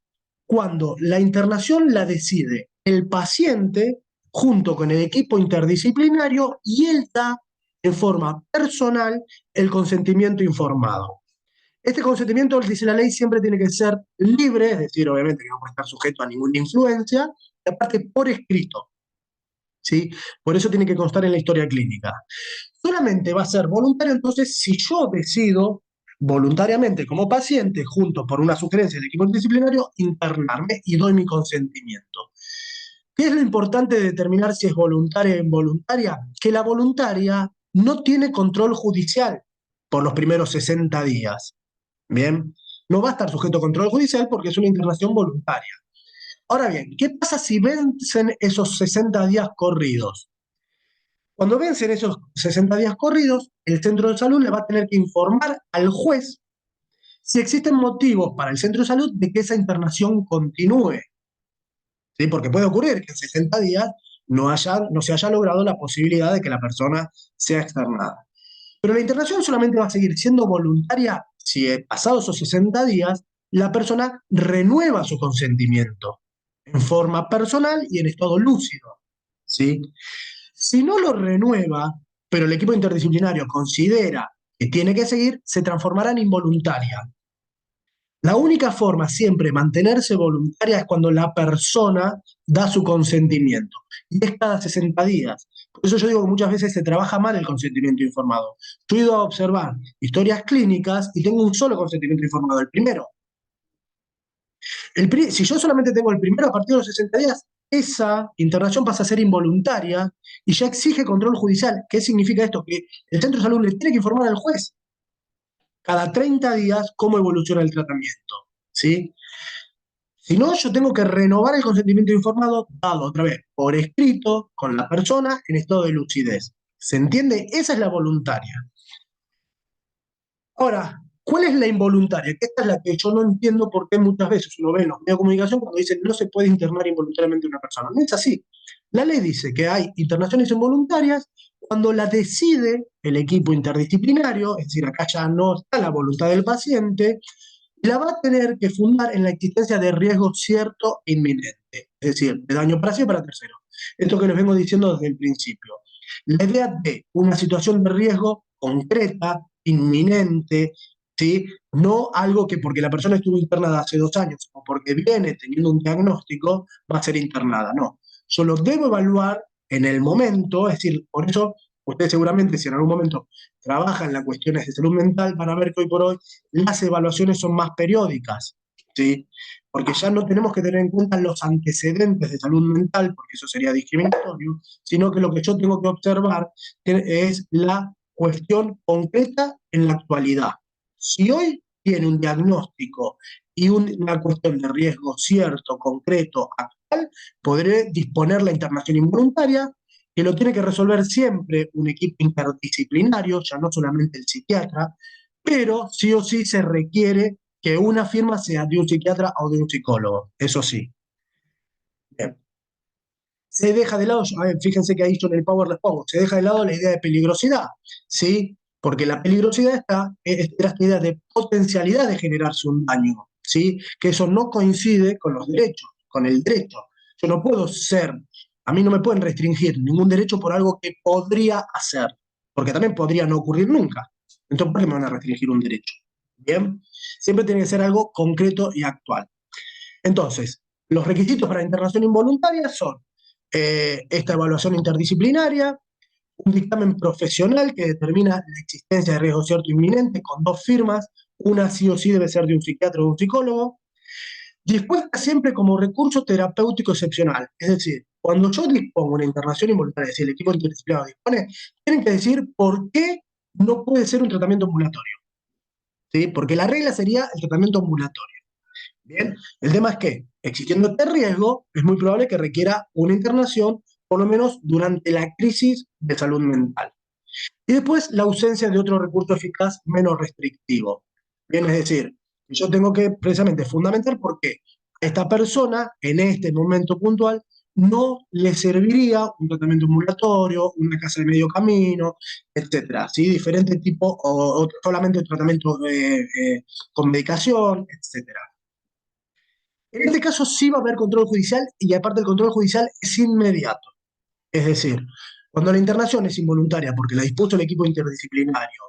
cuando la internación la decide el paciente junto con el equipo interdisciplinario y él da en forma personal el consentimiento informado. Este consentimiento, dice la ley, siempre tiene que ser libre, es decir, obviamente que no puede estar sujeto a ninguna influencia, y aparte por escrito, ¿sí? Por eso tiene que constar en la historia clínica. Solamente va a ser voluntario entonces si yo decido voluntariamente como paciente, junto por una sugerencia del equipo disciplinario, internarme y doy mi consentimiento. ¿Qué es lo importante de determinar si es voluntaria o involuntaria? Que la voluntaria no tiene control judicial por los primeros 60 días. Bien, no va a estar sujeto a control judicial porque es una internación voluntaria. Ahora bien, ¿qué pasa si vencen esos 60 días corridos? Cuando vencen esos 60 días corridos, el centro de salud le va a tener que informar al juez si existen motivos para el centro de salud de que esa internación continúe. ¿sí? Porque puede ocurrir que en 60 días no se haya logrado la posibilidad de que la persona sea externada. Pero la internación solamente va a seguir siendo voluntaria si pasados esos 60 días la persona renueva su consentimiento en forma personal y en estado lúcido, ¿sí? Si no lo renueva, pero el equipo interdisciplinario considera que tiene que seguir, se transformará en involuntaria. La única forma siempre de mantenerse voluntaria es cuando la persona da su consentimiento. Y es cada 60 días. Por eso yo digo que muchas veces se trabaja mal el consentimiento informado. Yo he ido a observar historias clínicas y tengo un solo consentimiento informado, el primero. Si yo solamente tengo el primero a partir de los 60 días, esa internación pasa a ser involuntaria y ya exige control judicial. ¿Qué significa esto? Que el centro de salud le tiene que informar al juez cada 30 días cómo evoluciona el tratamiento. ¿Sí? Si no, yo tengo que renovar el consentimiento informado dado otra vez por escrito con la persona en estado de lucidez. ¿Se entiende? Esa es la voluntaria. Ahora, ¿cuál es la involuntaria? Que esta es la que yo no entiendo por qué muchas veces uno ve en los medios de comunicación cuando dicen no se puede internar involuntariamente a una persona. No es así. La ley dice que hay internaciones involuntarias cuando la decide el equipo interdisciplinario, es decir, acá ya no está la voluntad del paciente, la va a tener que fundar en la existencia de riesgo cierto e inminente, es decir, de daño para sí o para tercero. Esto que les vengo diciendo desde el principio. La idea de una situación de riesgo concreta, inminente, ¿sí? No algo que porque la persona estuvo internada hace 2 años o porque viene teniendo un diagnóstico va a ser internada, no. Yo lo debo evaluar en el momento, es decir, por eso ustedes seguramente si en algún momento trabajan en las cuestiones de salud mental van a ver que hoy por hoy las evaluaciones son más periódicas, ¿sí? Porque ya no tenemos que tener en cuenta los antecedentes de salud mental, porque eso sería discriminatorio, sino que lo que yo tengo que observar es la cuestión concreta en la actualidad. Si hoy tiene un diagnóstico y una cuestión de riesgo cierto, concreto, actual, podré disponer la internación involuntaria, que lo tiene que resolver siempre un equipo interdisciplinario, ya no solamente el psiquiatra, pero sí o sí se requiere que una firma sea de un psiquiatra o de un psicólogo, eso sí. Bien. Se deja de lado, a ver, fíjense que ahí yo en el Power les pongo, se deja de lado la idea de peligrosidad, ¿sí? Porque la peligrosidad era esta idea de potencialidad de generarse un daño, ¿sí? Que eso no coincide con los derechos, con el derecho. Yo no puedo ser, a mí no me pueden restringir ningún derecho por algo que podría hacer, porque también podría no ocurrir nunca. Entonces, ¿por qué me van a restringir un derecho? Bien, siempre tiene que ser algo concreto y actual. Entonces, los requisitos para la internación involuntaria son esta evaluación interdisciplinaria, un dictamen profesional que determina la existencia de riesgo cierto inminente con 2 firmas, una sí o sí debe ser de un psiquiatra o de un psicólogo, dispuesta siempre como recurso terapéutico excepcional. Es decir, cuando yo dispongo una internación involuntaria, es decir, el equipo interdisciplinario dispone, tienen que decir por qué no puede ser un tratamiento ambulatorio, ¿sí? Porque la regla sería el tratamiento ambulatorio. Bien, el tema es que, existiendo este riesgo, es muy probable que requiera una internación, por lo menos durante la crisis de salud mental. Y después, la ausencia de otro recurso eficaz menos restrictivo. Bien, es decir, yo tengo que precisamente fundamentar por qué a esta persona, en este momento puntual, no le serviría un tratamiento ambulatorio, una casa de medio camino, etcétera, ¿sí? Diferente tipo, o solamente un tratamiento con medicación, etcétera. En este caso sí va a haber control judicial y aparte el control judicial es inmediato. Es decir, cuando la internación es involuntaria porque la dispuso el equipo interdisciplinario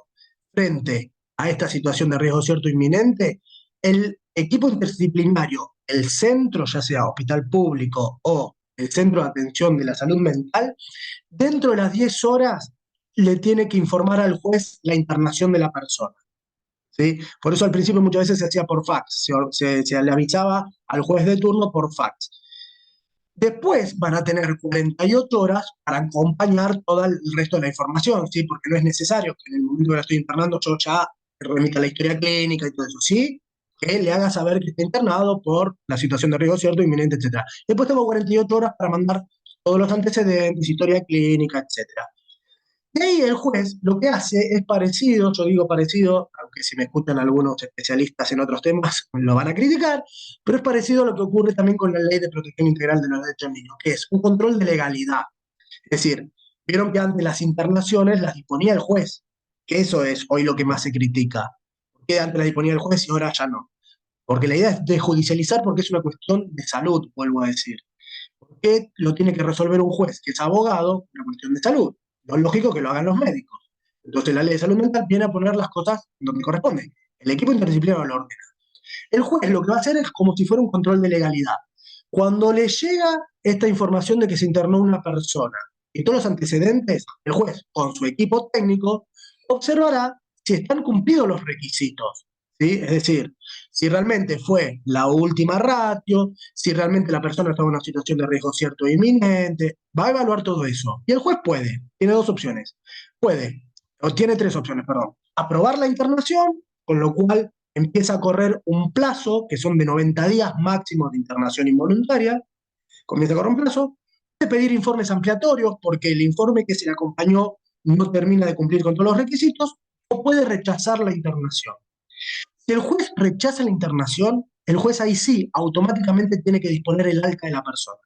frente a esta situación de riesgo cierto inminente, el equipo interdisciplinario, el centro, ya sea hospital público o el centro de atención de la salud mental, dentro de las 10 horas le tiene que informar al juez la internación de la persona. ¿Sí? Por eso al principio muchas veces se hacía por fax, se le avisaba al juez de turno por fax. Después van a tener 48 horas para acompañar todo el resto de la información, ¿sí? Porque no es necesario que en el momento que la estoy internando yo ya remita la historia clínica y todo eso, ¿sí? Que le haga saber que está internado por la situación de riesgo cierto, inminente, etcétera. Después tengo 48 horas para mandar todos los antecedentes, historia clínica, etcétera. Y ahí el juez lo que hace es parecido, yo digo parecido, aunque si me escuchan algunos especialistas en otros temas lo van a criticar, pero es parecido a lo que ocurre también con la Ley de Protección Integral de los Derechos del Niño, que es un control de legalidad. Es decir, vieron que antes las internaciones las disponía el juez, que eso es hoy lo que más se critica. ¿Por qué antes las disponía el juez y ahora ya no? Porque la idea es desjudicializar porque es una cuestión de salud, vuelvo a decir. ¿Por qué lo tiene que resolver un juez que es abogado? Una cuestión de salud. No es lógico que lo hagan los médicos. Entonces la ley de salud mental viene a poner las cosas donde corresponde. El equipo interdisciplinario lo ordena. El juez lo que va a hacer es como si fuera un control de legalidad. Cuando le llega esta información de que se internó una persona y todos los antecedentes, el juez, con su equipo técnico, observará si están cumplidos los requisitos. ¿Sí? Es decir, si realmente fue la última ratio, si realmente la persona estaba en una situación de riesgo cierto e inminente, va a evaluar todo eso. Y el juez puede, tiene dos opciones. Puede, o tiene tres opciones, perdón. Aprobar la internación, con lo cual empieza a correr un plazo, que son de 90 días máximos de internación involuntaria, comienza a correr un plazo, puede pedir informes ampliatorios porque el informe que se le acompañó no termina de cumplir con todos los requisitos, o puede rechazar la internación. Si el juez rechaza la internación, el juez ahí sí automáticamente tiene que disponer el alta de la persona.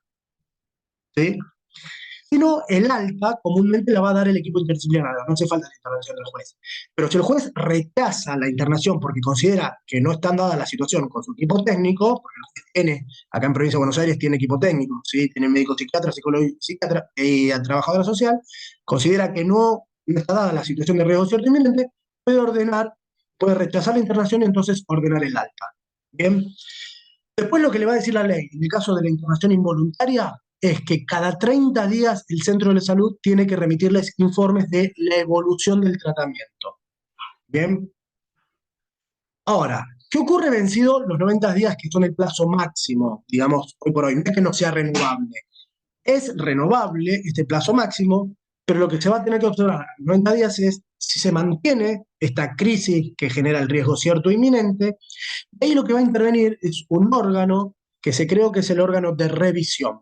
¿Sí? Sino el alta comúnmente la va a dar el equipo interdisciplinario, no hace falta la intervención del juez. Pero si el juez rechaza la internación porque considera que no está dada la situación con su equipo técnico, porque el juez tiene, acá en Provincia de Buenos Aires tiene equipo técnico, ¿sí? Tiene médico psiquiatra, psicólogo psiquiatra y trabajadora social, considera que no está dada la situación de riesgo cierto inminente, puede ordenar, puede rechazar la internación y entonces ordenar el alta. Bien. Después lo que le va a decir la ley, en el caso de la internación involuntaria, es que cada 30 días el centro de salud tiene que remitirles informes de la evolución del tratamiento. Bien. Ahora, ¿qué ocurre vencido los 90 días que son el plazo máximo, digamos, hoy por hoy? No es que no sea renovable. Es renovable este plazo máximo, pero lo que se va a tener que observar a los 90 días es si se mantiene esta crisis que genera el riesgo cierto e inminente. Y ahí lo que va a intervenir es un órgano que se creó que es el órgano de revisión.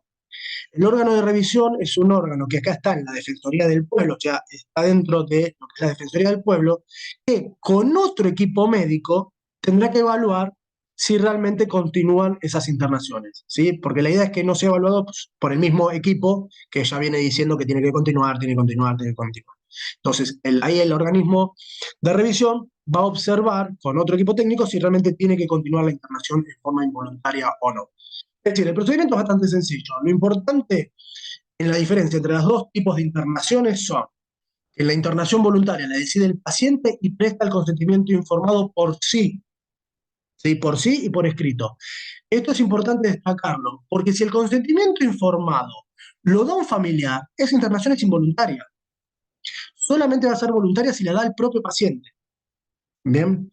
El órgano de revisión es un órgano que acá está en la Defensoría del Pueblo, o sea, está dentro de lo que es la Defensoría del Pueblo, que con otro equipo médico tendrá que evaluar si realmente continúan esas internaciones, ¿sí? Porque la idea es que no sea evaluado por el mismo equipo que ya viene diciendo que tiene que continuar, tiene que continuar, tiene que continuar. Entonces, ahí el organismo de revisión va a observar con otro equipo técnico si realmente tiene que continuar la internación de forma involuntaria o no. Es decir, el procedimiento es bastante sencillo. Lo importante en la diferencia entre los dos tipos de internaciones son que la internación voluntaria la decide el paciente y presta el consentimiento informado por sí, ¿sí? Por sí y por escrito. Esto es importante destacarlo, porque si el consentimiento informado lo da un familiar, esa internación es involuntaria. Solamente va a ser voluntaria si la da el propio paciente. Bien.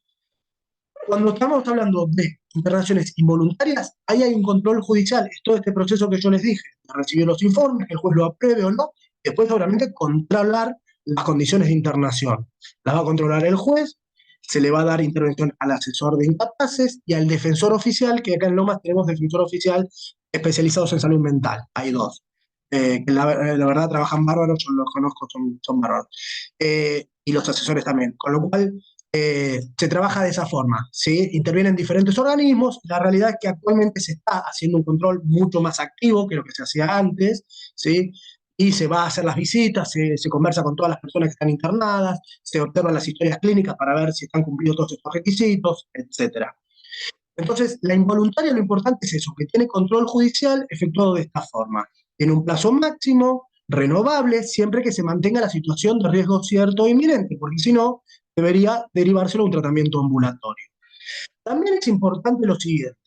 Cuando estamos hablando de internaciones involuntarias, ahí hay un control judicial. Es todo este proceso que yo les dije, de recibir los informes, que el juez lo apruebe o no, después obviamente controlar las condiciones de internación. Las va a controlar el juez, se le va a dar intervención al asesor de incapaces y al defensor oficial, que acá en Lomas tenemos defensor oficial especializados en salud mental. Hay dos. Que la verdad trabajan bárbaros, yo los conozco, son bárbaros. Y los asesores también. Con lo cual, se trabaja de esa forma, ¿sí? Intervienen diferentes organismos. La realidad es que actualmente se está haciendo un control mucho más activo que lo que se hacía antes, ¿sí? Y se va a hacer las visitas, se conversa con todas las personas que están internadas, se observan las historias clínicas para ver si están cumplidos todos estos requisitos, etcétera. Entonces, la involuntaria lo importante es eso, que tiene control judicial efectuado de esta forma. Tiene un plazo máximo, renovable, siempre que se mantenga la situación de riesgo cierto e inminente, porque si no, debería derivárselo a un tratamiento ambulatorio. También es importante lo siguiente.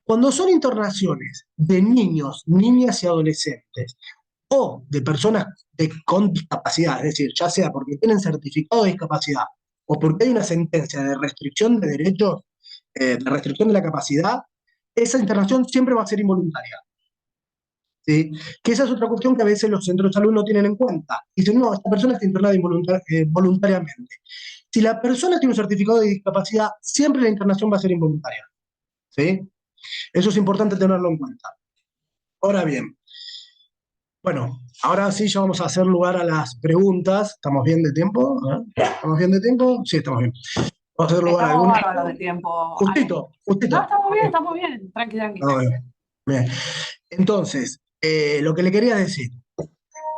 Cuando son internaciones de niños, niñas y adolescentes, o de personas con discapacidad, es decir, ya sea porque tienen certificado de discapacidad o porque hay una sentencia de restricción de derechos, de restricción de la capacidad, esa internación siempre va a ser involuntaria. ¿Sí? Que esa es otra cuestión que a veces los centros de salud no tienen en cuenta. Dicen, no, esta persona está internada voluntariamente. Si la persona tiene un certificado de discapacidad, siempre la internación va a ser involuntaria. ¿Sí? Eso es importante tenerlo en cuenta. Ahora bien, Bueno, ahora sí ya vamos a hacer lugar a las preguntas. ¿Estamos bien de tiempo? ¿Estamos bien de tiempo? Sí, estamos bien. Vamos a hacer lugar a Estamos algunas. bárbaros de tiempo, Ale. Justito, No, justito. estamos bien, tranqui, tranqui. Estamos bien. Bien. Entonces, lo que le quería decir,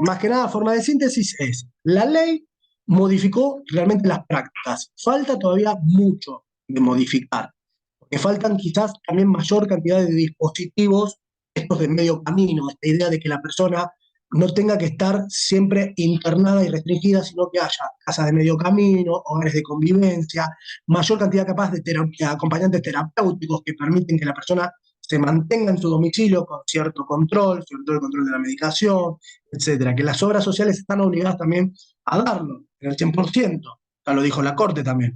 más que nada, forma de síntesis es, la ley modificó realmente las prácticas. Falta todavía mucho de modificar, porque faltan quizás también mayor cantidad de dispositivos, estos de medio camino, esta idea de que la persona no tenga que estar siempre internada y restringida, sino que haya casas de medio camino, hogares de convivencia, mayor cantidad capaz de acompañantes terapéuticos que permiten que la persona se mantenga en su domicilio con cierto control, sobre todo el control de la medicación, etcétera, que las obras sociales están obligadas también a darlo, en el 100%, ya lo dijo la Corte también.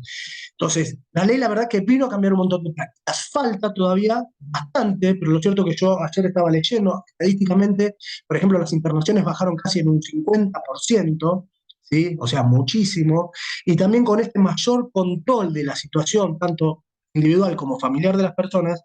Entonces, la ley la verdad que vino a cambiar un montón de prácticas. Falta todavía bastante, pero lo cierto que yo ayer estaba leyendo, estadísticamente, por ejemplo, las internaciones bajaron casi en un 50%, ¿sí? O sea, muchísimo, y también con este mayor control de la situación, tanto individual como familiar de las personas,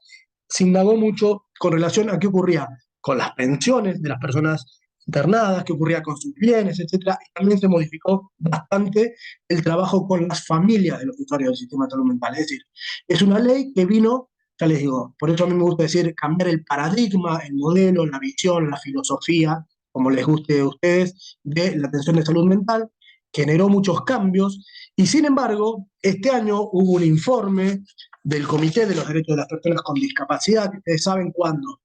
se indagó mucho con relación a qué ocurría con las pensiones de las personas internadas, qué ocurría con sus bienes, etcétera, y también se modificó bastante el trabajo con las familias de los usuarios del sistema de salud mental. Es decir, es una ley que vino, ya les digo, por eso a mí me gusta decir cambiar el paradigma, el modelo, la visión, la filosofía, como les guste a ustedes, de la atención de salud mental, generó muchos cambios, y sin embargo, este año hubo un informe del Comité de los Derechos de las Personas con Discapacidad, que ustedes saben cuándo,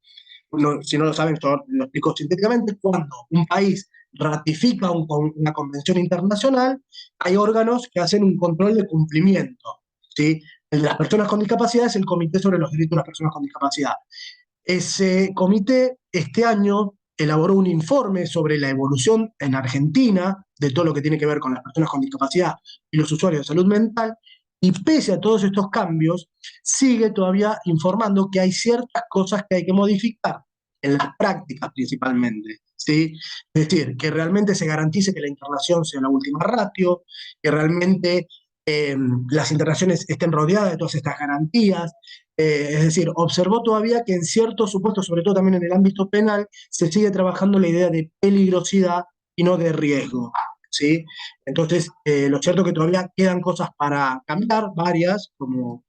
no, si no lo saben, yo lo explico sintéticamente, cuando un país ratifica una convención internacional, hay órganos que hacen un control de cumplimiento. ¿Sí? El de las personas con discapacidad es el Comité sobre los Derechos de las Personas con Discapacidad. Ese comité este año elaboró un informe sobre la evolución en Argentina de todo lo que tiene que ver con las personas con discapacidad y los usuarios de salud mental, y pese a todos estos cambios, sigue todavía informando que hay ciertas cosas que hay que modificar en las prácticas principalmente. ¿Sí? Es decir, que realmente se garantice que la internación sea la última ratio, que realmente las internaciones estén rodeadas de todas estas garantías. Es decir, observó todavía que en ciertos supuestos, sobre todo también en el ámbito penal, se sigue trabajando la idea de peligrosidad y no de riesgo. ¿Sí? Entonces, lo cierto es que todavía quedan cosas para cambiar, varias, como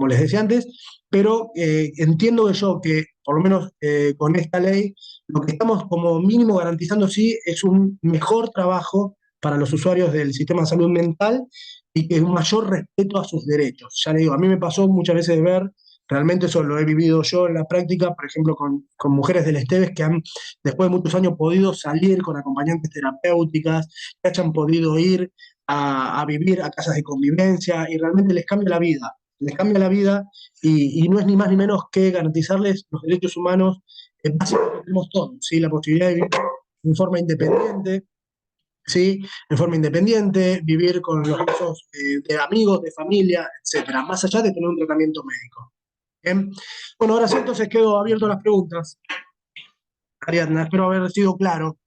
les decía antes, pero entiendo yo que, por lo menos con esta ley, lo que estamos como mínimo garantizando sí es un mejor trabajo para los usuarios del sistema de salud mental y que un mayor respeto a sus derechos. Ya le digo, a mí me pasó muchas veces de ver, realmente eso lo he vivido yo en la práctica, por ejemplo, con mujeres del Esteves que han, después de muchos años, podido salir con acompañantes terapéuticas, que hayan podido ir a vivir a casas de convivencia y realmente les cambia la vida. Les cambia la vida y no es ni más ni menos que garantizarles los derechos humanos básicos que tenemos todos, ¿sí? La posibilidad de vivir en forma independiente, ¿sí? En forma independiente, vivir con los lazos de amigos, de familia, etcétera, más allá de tener un tratamiento médico. ¿Bien? Bueno, ahora sí, entonces quedo abierto a las preguntas. Ariadna, espero haber sido claro.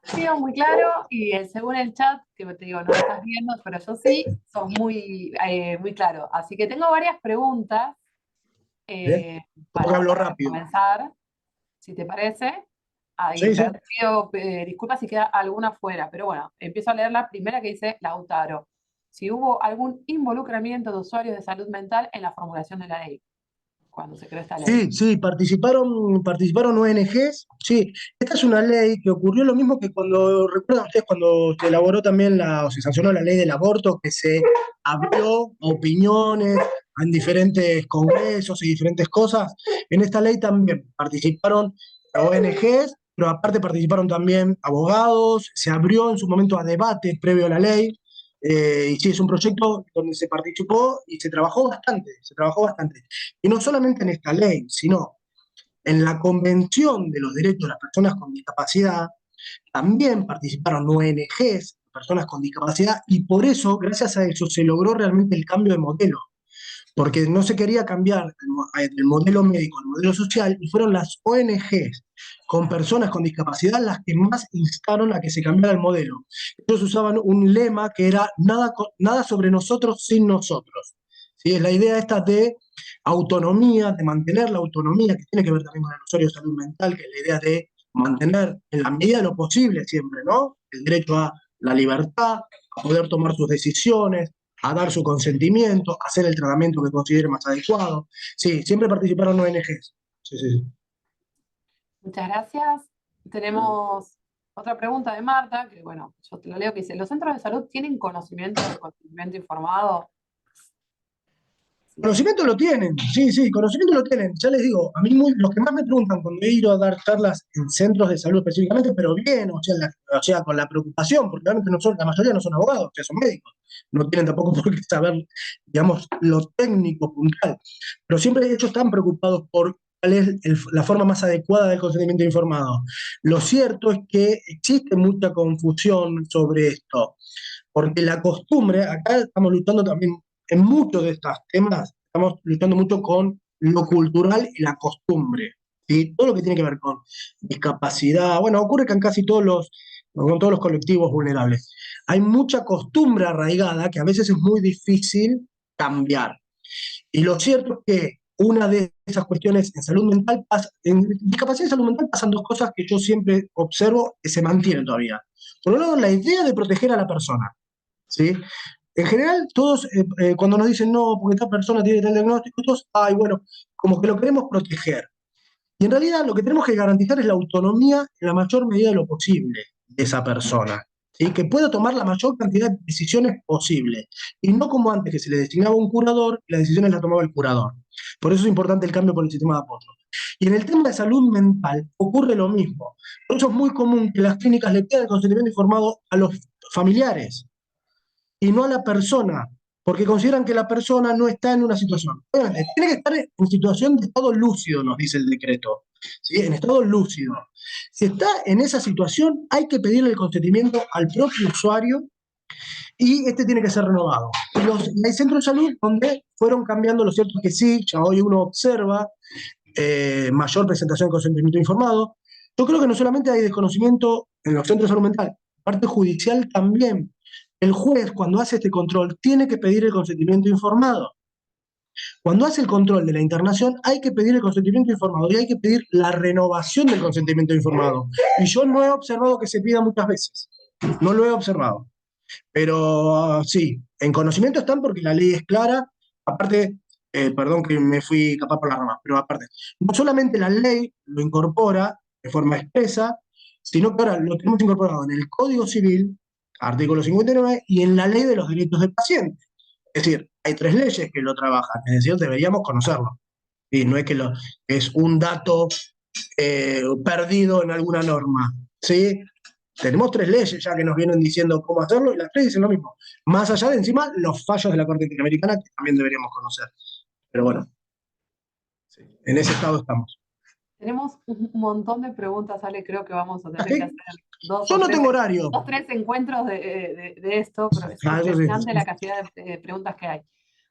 Ha sido muy claro y según el chat, que te digo, no lo estás viendo, pero yo sí, sos muy claro. Así que tengo varias preguntas ¿Bien? eh, Como que hablo para rápido. comenzar, si te parece. Ahí, Sí, sí. te pido disculpas si queda alguna fuera, pero bueno, empiezo a leer la primera que dice Lautaro. Si hubo algún involucramiento de usuarios de salud mental en la formulación de la ley, cuando se creó esta ley. Sí, sí, participaron ONGs. Sí, esta es una ley que ocurrió lo mismo que cuando, recuerdan ustedes, cuando se elaboró también o se sancionó la ley del aborto, que se abrió a opiniones en diferentes congresos y diferentes cosas. En esta ley también participaron ONGs, pero aparte participaron también abogados, se abrió en su momento a debates previo a la ley. Y sí, es un proyecto donde se participó y se trabajó bastante, se trabajó bastante. Y no solamente en esta ley, sino en la Convención de los Derechos de las Personas con Discapacidad, también participaron ONGs, personas con discapacidad, y por eso, gracias a eso, se logró realmente el cambio de modelo, porque no se quería cambiar el modelo médico al modelo social, y fueron las ONGs con personas con discapacidad las que más instaron a que se cambiara el modelo. Ellos usaban un lema que era nada sobre nosotros sin nosotros. ¿Sí? Es la idea esta de autonomía, de mantener la autonomía, que tiene que ver también con el usuario de salud mental, que es la idea de mantener en la medida de lo posible siempre, ¿no? El derecho a la libertad, a poder tomar sus decisiones, a dar su consentimiento, a hacer el tratamiento que considere más adecuado. Sí, siempre participaron ONGs. Sí, sí, sí. Muchas gracias. Tenemos otra pregunta de Marta, que bueno, yo te la leo, que dice, ¿los centros de salud tienen conocimiento del consentimiento informado? Conocimiento lo tienen, sí, sí, conocimiento lo tienen. Ya les digo, a mí los que más me preguntan cuando he ido a dar charlas en centros de salud específicamente, pero bien, o sea, con la preocupación, porque realmente no son, la mayoría no son abogados, o sea, son médicos. No tienen tampoco por qué saber, digamos, lo técnico puntual. Pero siempre ellos están preocupados por cuál es la forma más adecuada del consentimiento informado. Lo cierto es que existe mucha confusión sobre esto, porque la costumbre, acá estamos luchando también en muchos de estos temas, estamos luchando mucho con lo cultural y la costumbre, ¿sí? Todo lo que tiene que ver con discapacidad, bueno, ocurre que en casi con todos los colectivos vulnerables. Hay mucha costumbre arraigada que a veces es muy difícil cambiar. Y lo cierto es que una de esas cuestiones en salud mental, en discapacidad y salud mental pasan dos cosas que yo siempre observo que se mantienen todavía. Por un lado, la idea de proteger a la persona, ¿sí? En general, todos, cuando nos dicen, no, porque esta persona tiene tal diagnóstico, todos, ay, bueno, como que lo queremos proteger. Y en realidad lo que tenemos que garantizar es la autonomía en la mayor medida de lo posible de esa persona, ¿sí? Que pueda tomar la mayor cantidad de decisiones posible. Y no como antes, que se le designaba un curador y las decisiones las tomaba el curador. Por eso es importante el cambio por el sistema de apoyo. Y en el tema de salud mental ocurre lo mismo. Por eso es muy común que las clínicas le pidan el consentimiento informado a los familiares y no a la persona, porque consideran que la persona no está en una situación. Obviamente, tiene que estar en situación de estado lúcido, nos dice el decreto, ¿sí? En estado lúcido. Si está en esa situación, hay que pedirle el consentimiento al propio usuario y este tiene que ser renovado. Y hay centros de salud donde fueron cambiando, lo cierto es que sí, ya hoy uno observa mayor presentación de consentimiento informado. Yo creo que no solamente hay desconocimiento en los centros de salud mental, parte judicial también. El juez, cuando hace este control, tiene que pedir el consentimiento informado. Cuando hace el control de la internación, hay que pedir el consentimiento informado y hay que pedir la renovación del consentimiento informado. Y yo no he observado que se pida muchas veces. No lo he observado. Pero sí, en conocimiento están porque la ley es clara. Aparte, perdón que me fui capaz por las ramas, pero aparte, no solamente la ley lo incorpora de forma expresa, sino que ahora lo tenemos incorporado en el Código Civil, artículo 59, y en la Ley de los Derechos del Paciente. Es decir, hay tres leyes que lo trabajan, es decir, deberíamos conocerlo. Y no es que es un dato perdido en alguna norma. ¿Sí? Tenemos tres leyes ya que nos vienen diciendo cómo hacerlo y las tres dicen lo mismo. Más allá de encima los fallos de la Corte Interamericana que también deberíamos conocer. Pero bueno, sí, en ese estado estamos. Tenemos un montón de preguntas, Ale, creo que vamos a tener que ¿Así? hacer dos Yo o no tres, tengo horario. dos, tres encuentros de esto, pero es Ah, eso impresionante sí. la cantidad de preguntas que hay.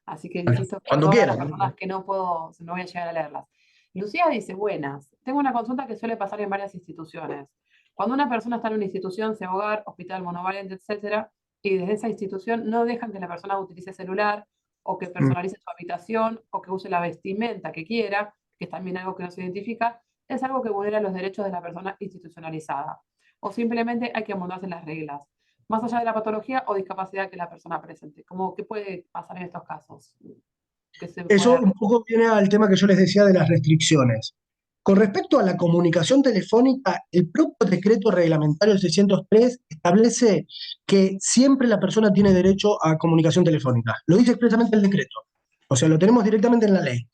Así que Bueno, insisto que cuando todas las quieran. personas que no puedo, no voy a llegar a leerlas. Lucía dice, buenas, tengo una consulta que suele pasar en varias instituciones. Cuando una persona está en una institución, sea hogar, hospital, monovalente, etcétera, y desde esa institución no dejan que la persona utilice celular o que Mm. personalice su habitación o que use la vestimenta que quiera, que es también algo que no se identifica, es algo que vulnera los derechos de la persona institucionalizada. O simplemente hay que amoldarse las reglas, más allá de la patología o discapacidad que la persona presente. ¿Cómo qué puede pasar en estos casos? Que se Eso puede... un poco viene al tema que yo les decía de las restricciones. Con respecto a la comunicación telefónica, el propio decreto reglamentario 603 establece que siempre la persona tiene derecho a comunicación telefónica. Lo dice expresamente el decreto. O sea, lo tenemos directamente en la ley.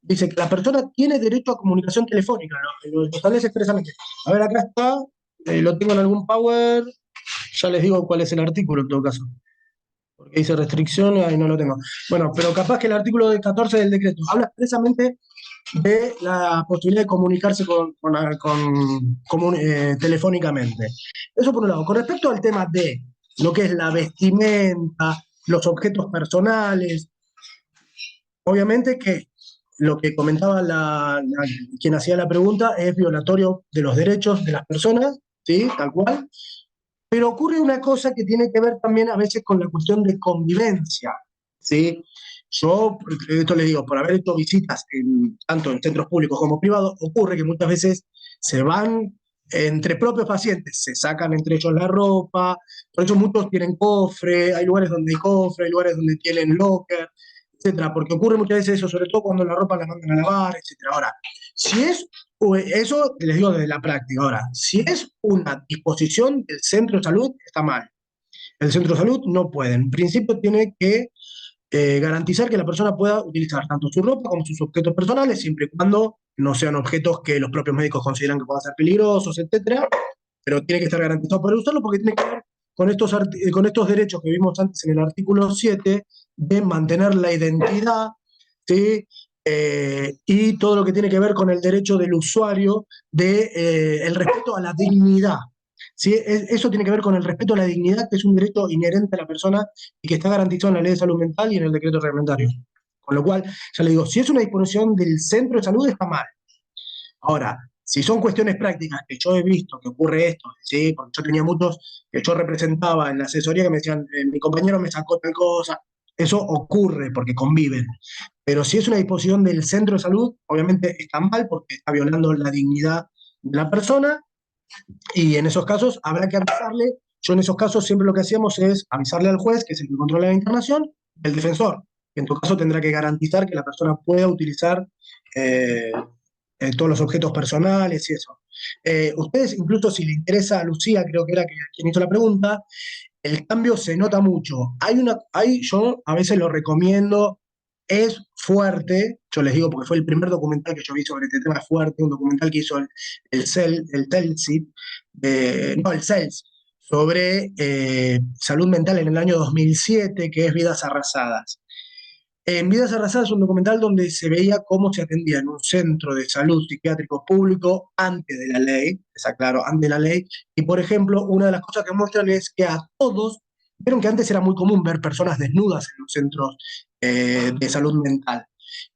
Dice que la persona tiene derecho a comunicación telefónica, lo establece expresamente. A ver, acá está, lo tengo en algún power, ya les digo cuál es el artículo en todo caso porque dice restricciones, ahí no lo tengo. Bueno, pero capaz que el artículo 14 del decreto habla expresamente de la posibilidad de comunicarse telefónicamente. Eso por un lado. Con respecto al tema de lo que es la vestimenta, los objetos personales, obviamente que lo que comentaba quien hacía la pregunta es violatorio de los derechos de las personas, ¿sí? Tal cual. Pero ocurre una cosa que tiene que ver también a veces con la cuestión de convivencia, ¿sí? Yo, esto le digo, por haber hecho visitas tanto en centros públicos como privados, ocurre que muchas veces se van entre propios pacientes se sacan entre ellos la ropa, por eso muchos tienen cofre, hay lugares donde hay cofre, hay lugares donde tienen locker, etcétera, porque ocurre muchas veces eso, sobre todo cuando la ropa la mandan a lavar, etcétera. Ahora, si es, eso les digo desde la práctica, ahora, si es una disposición del centro de salud, está mal. El centro de salud no puede, en principio tiene que garantizar que la persona pueda utilizar tanto su ropa como sus objetos personales, siempre y cuando no sean objetos que los propios médicos consideran que puedan ser peligrosos, etcétera, pero tiene que estar garantizado poder usarlo porque tiene que ver con estos derechos que vimos antes en el artículo 7 de mantener la identidad, ¿sí? Y todo lo que tiene que ver con el derecho del usuario de el respeto a la dignidad. ¿Sí? Eso tiene que ver con el respeto a la dignidad, que es un derecho inherente a la persona y que está garantizado en la Ley de Salud Mental y en el decreto reglamentario. Con lo cual, ya le digo, si es una disposición del centro de salud, está mal. Ahora, si son cuestiones prácticas que yo he visto que ocurre esto, ¿sí? Porque yo tenía muchos que yo representaba en la asesoría que me decían, mi compañero me sacó tal cosa, eso ocurre porque conviven. Pero si es una disposición del centro de salud, obviamente está mal porque está violando la dignidad de la persona y en esos casos habrá que avisarle. Yo en esos casos siempre lo que hacíamos es avisarle al juez, que es el que controla la internación, el defensor, que en tu caso tendrá que garantizar que la persona pueda utilizar eh, todos los objetos personales y eso. Ustedes, incluso si le interesa a Lucía, creo que era quien hizo la pregunta, el cambio se nota mucho. Yo a veces lo recomiendo, es fuerte, yo les digo porque fue el primer documental que yo vi sobre este tema, es fuerte, un documental que hizo el TELCIT, no, el CELS, sobre salud mental en el año 2007, que es Vidas Arrasadas. En Vidas Arrasadas es un documental donde se veía cómo se atendía en un centro de salud psiquiátrico público antes de la ley, es aclaro, antes de la ley, y por ejemplo, una de las cosas que muestran es que a todos, vieron que antes era muy común ver personas desnudas en los centros de salud mental.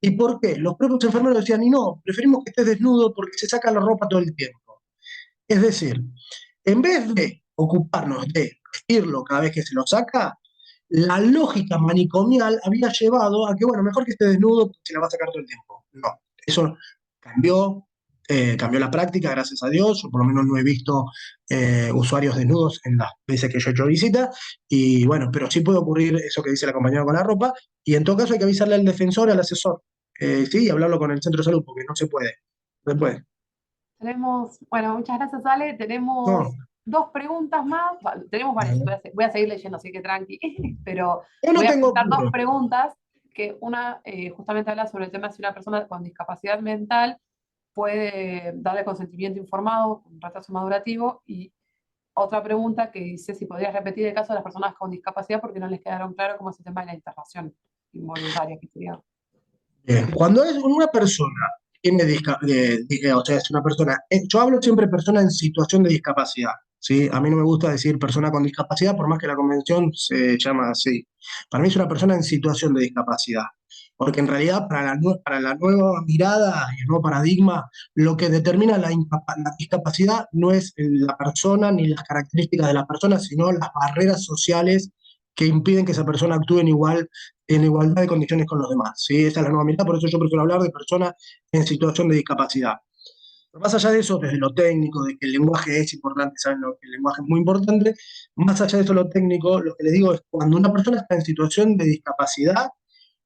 ¿Y por qué? Los propios enfermeros decían, y no, preferimos que estés desnudo porque se saca la ropa todo el tiempo. Es decir, en vez de ocuparnos de vestirlo cada vez que se lo saca, la lógica manicomial había llevado a que, bueno, mejor que esté desnudo porque se la va a sacar todo el tiempo. No, eso cambió, cambió la práctica, gracias a Dios. Yo por lo menos no he visto usuarios desnudos en las veces que yo he hecho visita. Y bueno, pero sí puede ocurrir eso que dice la compañera con la ropa. Y en todo caso hay que avisarle al defensor, al asesor, sí, y hablarlo con el centro de salud porque no se puede. No se puede. Tenemos, bueno, muchas gracias, Ale. No, Tenemos dos preguntas más. Tenemos varias, voy a seguir leyendo, así que tranqui. Pero yo no voy a tengo juntar dos apuro. preguntas, que una justamente habla sobre el tema de si una persona con discapacidad mental puede darle consentimiento informado, un retraso madurativo, y otra pregunta que dice si podrías repetir el caso de las personas con discapacidad porque no les quedaron claro cómo es el tema de la internación involuntaria que sería. Bien, cuando es una persona que tiene o sea, es una persona, yo hablo siempre de persona en situación de discapacidad, ¿sí? A mí no me gusta decir persona con discapacidad, por más que la convención se llama así. Para mí es una persona en situación de discapacidad, porque en realidad para la nueva mirada y el nuevo paradigma, lo que determina la discapacidad no es la persona ni las características de la persona, sino las barreras sociales que impiden que esa persona actúe en igualdad de condiciones con los demás. ¿Sí? Esa es la nueva mirada, por eso yo prefiero hablar de personas en situación de discapacidad. Pero más allá de eso, desde lo técnico, de que el lenguaje es importante, saben que el lenguaje es muy importante, más allá de eso, lo técnico, lo que les digo es cuando una persona está en situación de discapacidad,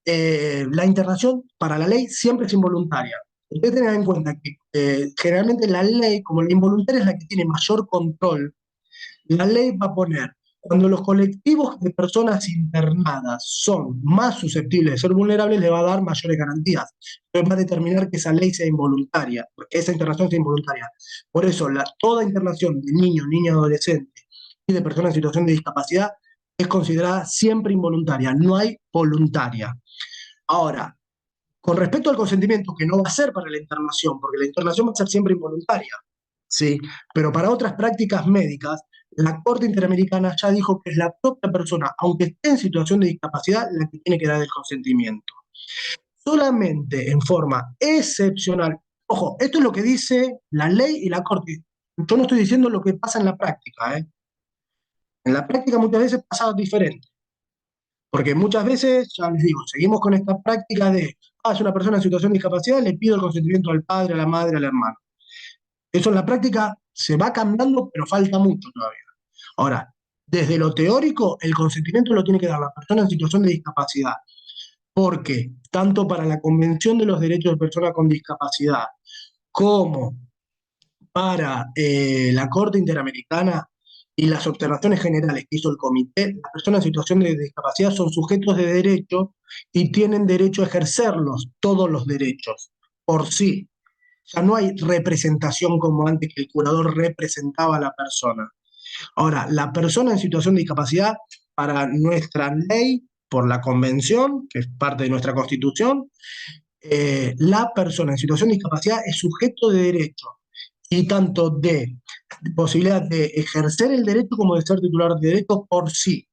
la internación para la ley siempre es involuntaria. Ustedes tengan en cuenta que generalmente la ley, como la involuntaria es la que tiene mayor control, la ley va a poner, cuando los colectivos de personas internadas son más susceptibles de ser vulnerables, le va a dar mayores garantías. Entonces va a determinar que esa ley sea involuntaria, que esa internación sea involuntaria. Por eso, toda internación de niños, niñas, adolescentes y de personas en situación de discapacidad es considerada siempre involuntaria, no hay voluntaria. Ahora, con respecto al consentimiento, que no va a ser para la internación, porque la internación va a ser siempre involuntaria, ¿sí? Pero para otras prácticas médicas, la Corte Interamericana ya dijo que es la propia persona, aunque esté en situación de discapacidad, la que tiene que dar el consentimiento. Solamente en forma excepcional, ojo, esto es lo que dice la ley y la Corte. Yo no estoy diciendo lo que pasa en la práctica, ¿eh? En la práctica muchas veces pasa diferente. Porque muchas veces, ya les digo, seguimos con esta práctica de, es una persona en situación de discapacidad, le pido el consentimiento al padre, a la madre, al hermano. Eso en la práctica se va cambiando, pero falta mucho todavía. Ahora, desde lo teórico, el consentimiento lo tiene que dar la persona en situación de discapacidad, porque tanto para la Convención de los Derechos de Personas con Discapacidad como para la Corte Interamericana y las observaciones generales que hizo el comité, las personas en situación de discapacidad son sujetos de derecho y tienen derecho a ejercerlos, todos los derechos, por sí. Ya no hay representación como antes que el curador representaba a la persona. Ahora, la persona en situación de discapacidad, para nuestra ley, por la convención, que es parte de nuestra constitución, la persona en situación de discapacidad es sujeto de derecho y tanto de posibilidad de ejercer el derecho como de ser titular de derecho por sí,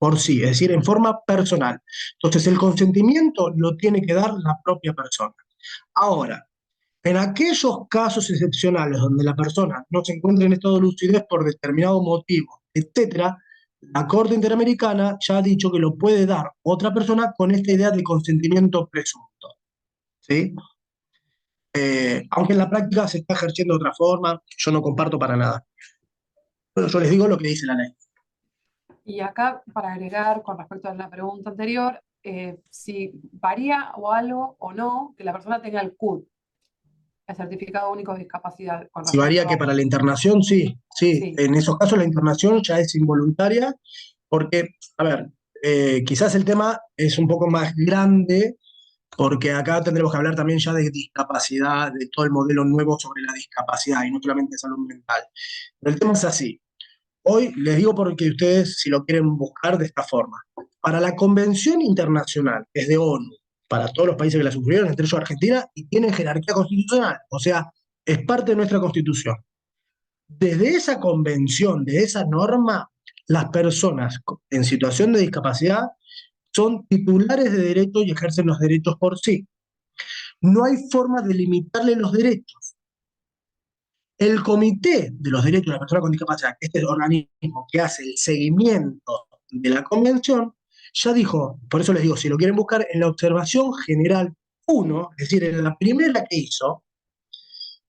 es decir, en forma personal. Entonces, el consentimiento lo tiene que dar la propia persona. Ahora, en aquellos casos excepcionales donde la persona no se encuentra en estado de lucidez por determinado motivo, etcétera, la Corte Interamericana ya ha dicho que lo puede dar otra persona con esta idea de consentimiento presunto. ¿Sí? Aunque en la práctica se está ejerciendo de otra forma, yo no comparto para nada. Pero yo les digo lo que dice la ley. Y acá, para agregar con respecto a la pregunta anterior, si varía o algo o no que la persona tenga el CUD, el Certificado Único de Discapacidad, con Si varía respecto que a... para la internación, sí, sí. Sí, En esos casos la internación ya es involuntaria, porque, a ver, quizás el tema es un poco más grande, porque acá tendremos que hablar también ya de discapacidad, de todo el modelo nuevo sobre la discapacidad y no solamente de salud mental. Pero el tema es así. Hoy les digo porque ustedes, si lo quieren buscar de esta forma, para la Convención Internacional, que es de ONU, para todos los países que la suscribieron, entre ellos Argentina, y tiene jerarquía constitucional, o sea, es parte de nuestra Constitución. Desde esa convención, de esa norma, las personas en situación de discapacidad son titulares de derechos y ejercen los derechos por sí. No hay forma de limitarle los derechos. El Comité de los Derechos de las Personas con Discapacidad, que este es el organismo que hace el seguimiento de la convención, ya dijo, por eso les digo, si lo quieren buscar, en la observación general 1, es decir, en la primera que hizo,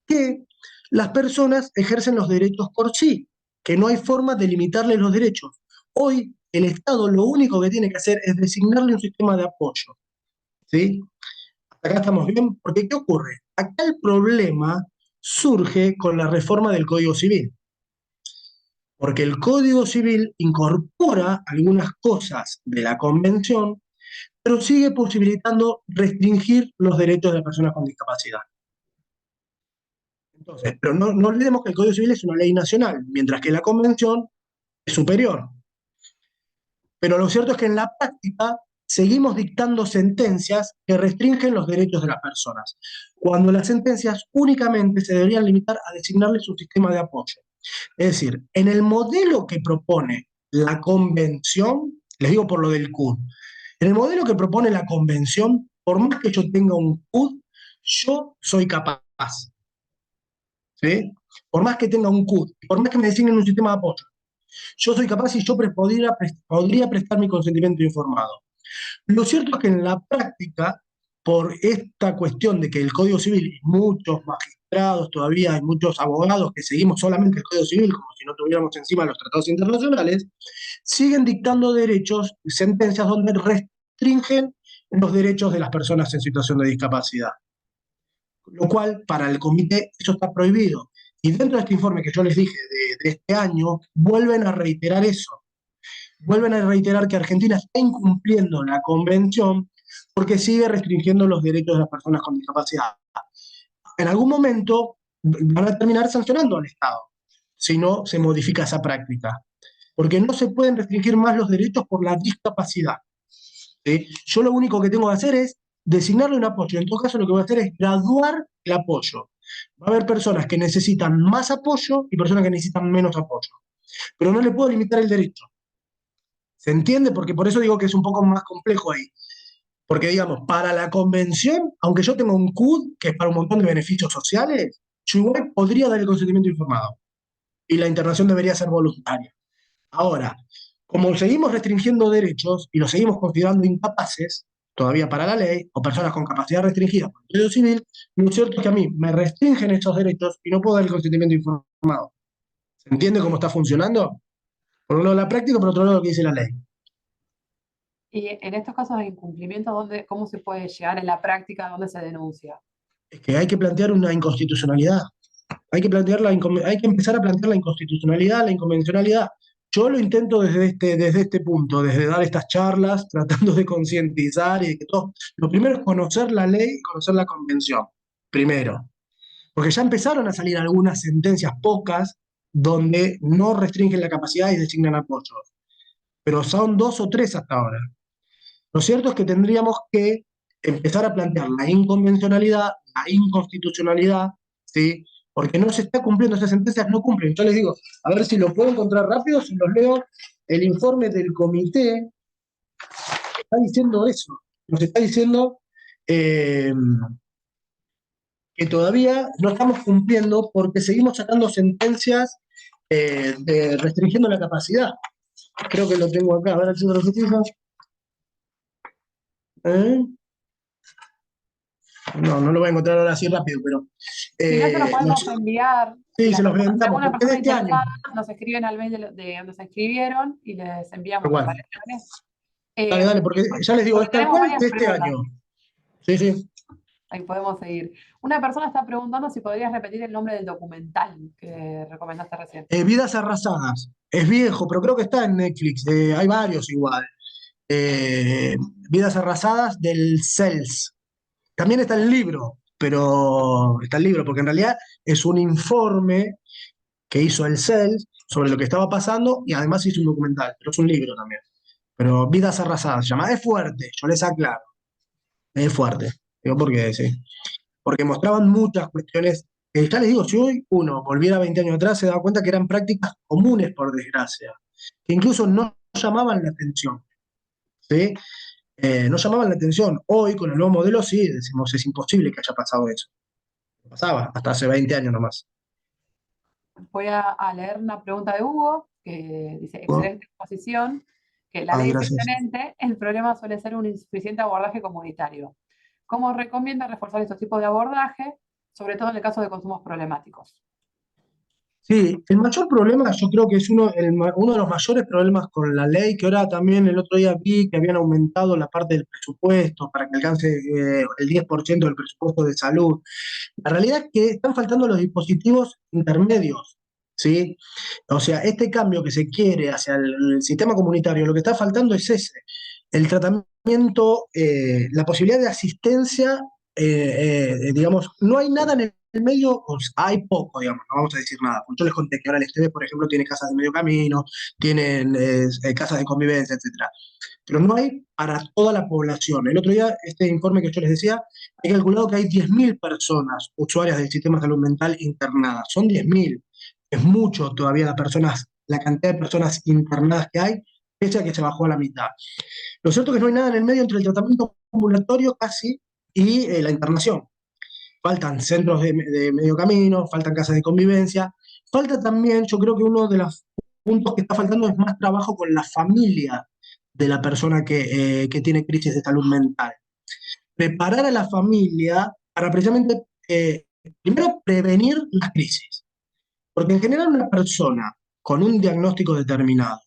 que las personas ejercen los derechos por sí, que no hay forma de limitarles los derechos. Hoy el Estado lo único que tiene que hacer es designarle un sistema de apoyo. ¿Sí? Hasta acá estamos bien, porque ¿qué ocurre? Acá el problema surge con la reforma del Código Civil, porque el Código Civil incorpora algunas cosas de la Convención, pero sigue posibilitando restringir los derechos de las personas con discapacidad. Entonces, pero no olvidemos que el Código Civil es una ley nacional, mientras que la Convención es superior. Pero lo cierto es que en la práctica seguimos dictando sentencias que restringen los derechos de las personas, cuando las sentencias únicamente se deberían limitar a designarles un sistema de apoyo. Es decir, en el modelo que propone la Convención, les digo por lo del CUD, en el modelo que propone la Convención, por más que yo tenga un CUD, yo soy capaz. ¿Sí? Por más que tenga un CUD, por más que me designen un sistema de apoyo, yo soy capaz y yo podría prestar mi consentimiento informado. Lo cierto es que en la práctica, por esta cuestión de que el Código Civil y muchos magistrados todavía, hay muchos abogados que seguimos solamente el Código Civil como si no tuviéramos encima los tratados internacionales, siguen dictando derechos, sentencias donde restringen los derechos de las personas en situación de discapacidad. Lo cual, para el comité, eso está prohibido. Y dentro de este informe que yo les dije de este año, vuelven a reiterar eso. Vuelven a reiterar que Argentina está incumpliendo la convención porque sigue restringiendo los derechos de las personas con discapacidad. En algún momento van a terminar sancionando al Estado si no se modifica esa práctica, porque no se pueden restringir más los derechos por la discapacidad. ¿Sí? Yo lo único que tengo que hacer es designarle un apoyo. En todo caso, lo que voy a hacer es graduar el apoyo. Va a haber personas que necesitan más apoyo y personas que necesitan menos apoyo. Pero no le puedo limitar el derecho. ¿Se entiende? Porque por eso digo que es un poco más complejo ahí. Porque, digamos, para la convención, aunque yo tenga un CUD, que es para un montón de beneficios sociales, yo igual podría dar el consentimiento informado. Y la internación debería ser voluntaria. Ahora, como seguimos restringiendo derechos y los seguimos considerando incapaces, todavía para la ley, o personas con capacidad restringida por el Código Civil, lo cierto es que a mí me restringen estos derechos y no puedo dar el consentimiento informado. ¿Se entiende cómo está funcionando? Por un lado la práctica, por otro lado lo que dice la ley. Y en estos casos de incumplimiento, ¿cómo se puede llegar en la práctica, dónde se denuncia? Es que hay que plantear una inconstitucionalidad. Hay que empezar a plantear la inconstitucionalidad, la inconvencionalidad. Yo lo intento desde este punto, desde dar estas charlas, tratando de concientizar y de que todo. Lo primero es conocer la ley y conocer la convención. Primero. Porque ya empezaron a salir algunas sentencias, pocas, donde no restringen la capacidad y designan apoyos. Pero son dos o tres hasta ahora. Lo cierto es que tendríamos que empezar a plantear la inconvencionalidad, la inconstitucionalidad, ¿sí? Porque no se está cumpliendo, esas sentencias no cumplen. Yo les digo, a ver si lo puedo encontrar rápido, si los leo, el informe del comité está diciendo eso, nos está diciendo eh, que todavía no estamos cumpliendo porque seguimos sacando sentencias restringiendo la capacidad. Creo que lo tengo acá, a ver si lo fijo. ¿Eh? No, no lo voy a encontrar ahora así rápido, pero Si no, se lo podemos enviar. Si sí, las se los personas, si enviamos, alguna porque es de persona este año. interesada nos escriben al mail de donde se inscribieron y les enviamos, ¿te Igual. parece? ¿Vale? Dale, dale, porque ya les digo, Porque es tal tenemos cual varias de este preguntas. año. Sí, sí. Ahí podemos seguir. Una persona está preguntando si podrías repetir el nombre del documental que recomendaste recién. Vidas Arrasadas. Es viejo, pero creo que está en Netflix. Hay varios igual. Eh, Vidas Arrasadas del CELS. También está el libro, pero está el libro, porque en realidad es un informe que hizo el CELS sobre lo que estaba pasando y además hizo un documental, pero es un libro también. Pero Vidas Arrasadas se llama. Es fuerte, yo les aclaro. Es fuerte. Digo porque sí. Porque mostraban muchas cuestiones. Ya les digo, si hoy uno volviera 20 años atrás, se da cuenta que eran prácticas comunes, por desgracia, que incluso no llamaban la atención. ¿Sí? No llamaban la atención. Hoy, con el nuevo modelo, sí, decimos, es imposible que haya pasado eso. Pasaba, hasta hace 20 años nomás. Voy a leer una pregunta de Hugo, que dice, ¿No? excelente exposición, que la Ay, ley es gracias. excelente, el problema suele ser un insuficiente abordaje comunitario. ¿Cómo recomienda reforzar estos tipos de abordaje, sobre todo en el caso de consumos problemáticos? Sí, el mayor problema yo creo que es uno de los mayores problemas con la ley, que ahora también el otro día vi que habían aumentado la parte del presupuesto para que alcance el 10% del presupuesto de salud. La realidad es que están faltando los dispositivos intermedios, ¿sí? O sea, este cambio que se quiere hacia el sistema comunitario, lo que está faltando es ese, el tratamiento, la posibilidad de asistencia, digamos, no hay nada en el medio, o sea, hay poco, digamos, no vamos a decir nada. Yo les conté que ahora el STB, por ejemplo, tiene casas de medio camino, tienen casas de convivencia, etcétera, pero no hay para toda la población. El otro día, este informe que yo les decía, hay calculado que hay 10.000 personas usuarias del sistema de salud mental internadas. Son 10.000. Es mucho todavía la cantidad de personas internadas que hay, pese a que se bajó a la mitad. Lo cierto es que no hay nada en el medio entre el tratamiento ambulatorio casi y la internación. Faltan centros de medio camino, faltan casas de convivencia, falta también, yo creo que uno de los puntos que está faltando es más trabajo con la familia de la persona que tiene crisis de salud mental. Preparar a la familia para precisamente, primero, prevenir las crisis. Porque en general una persona con un diagnóstico determinado,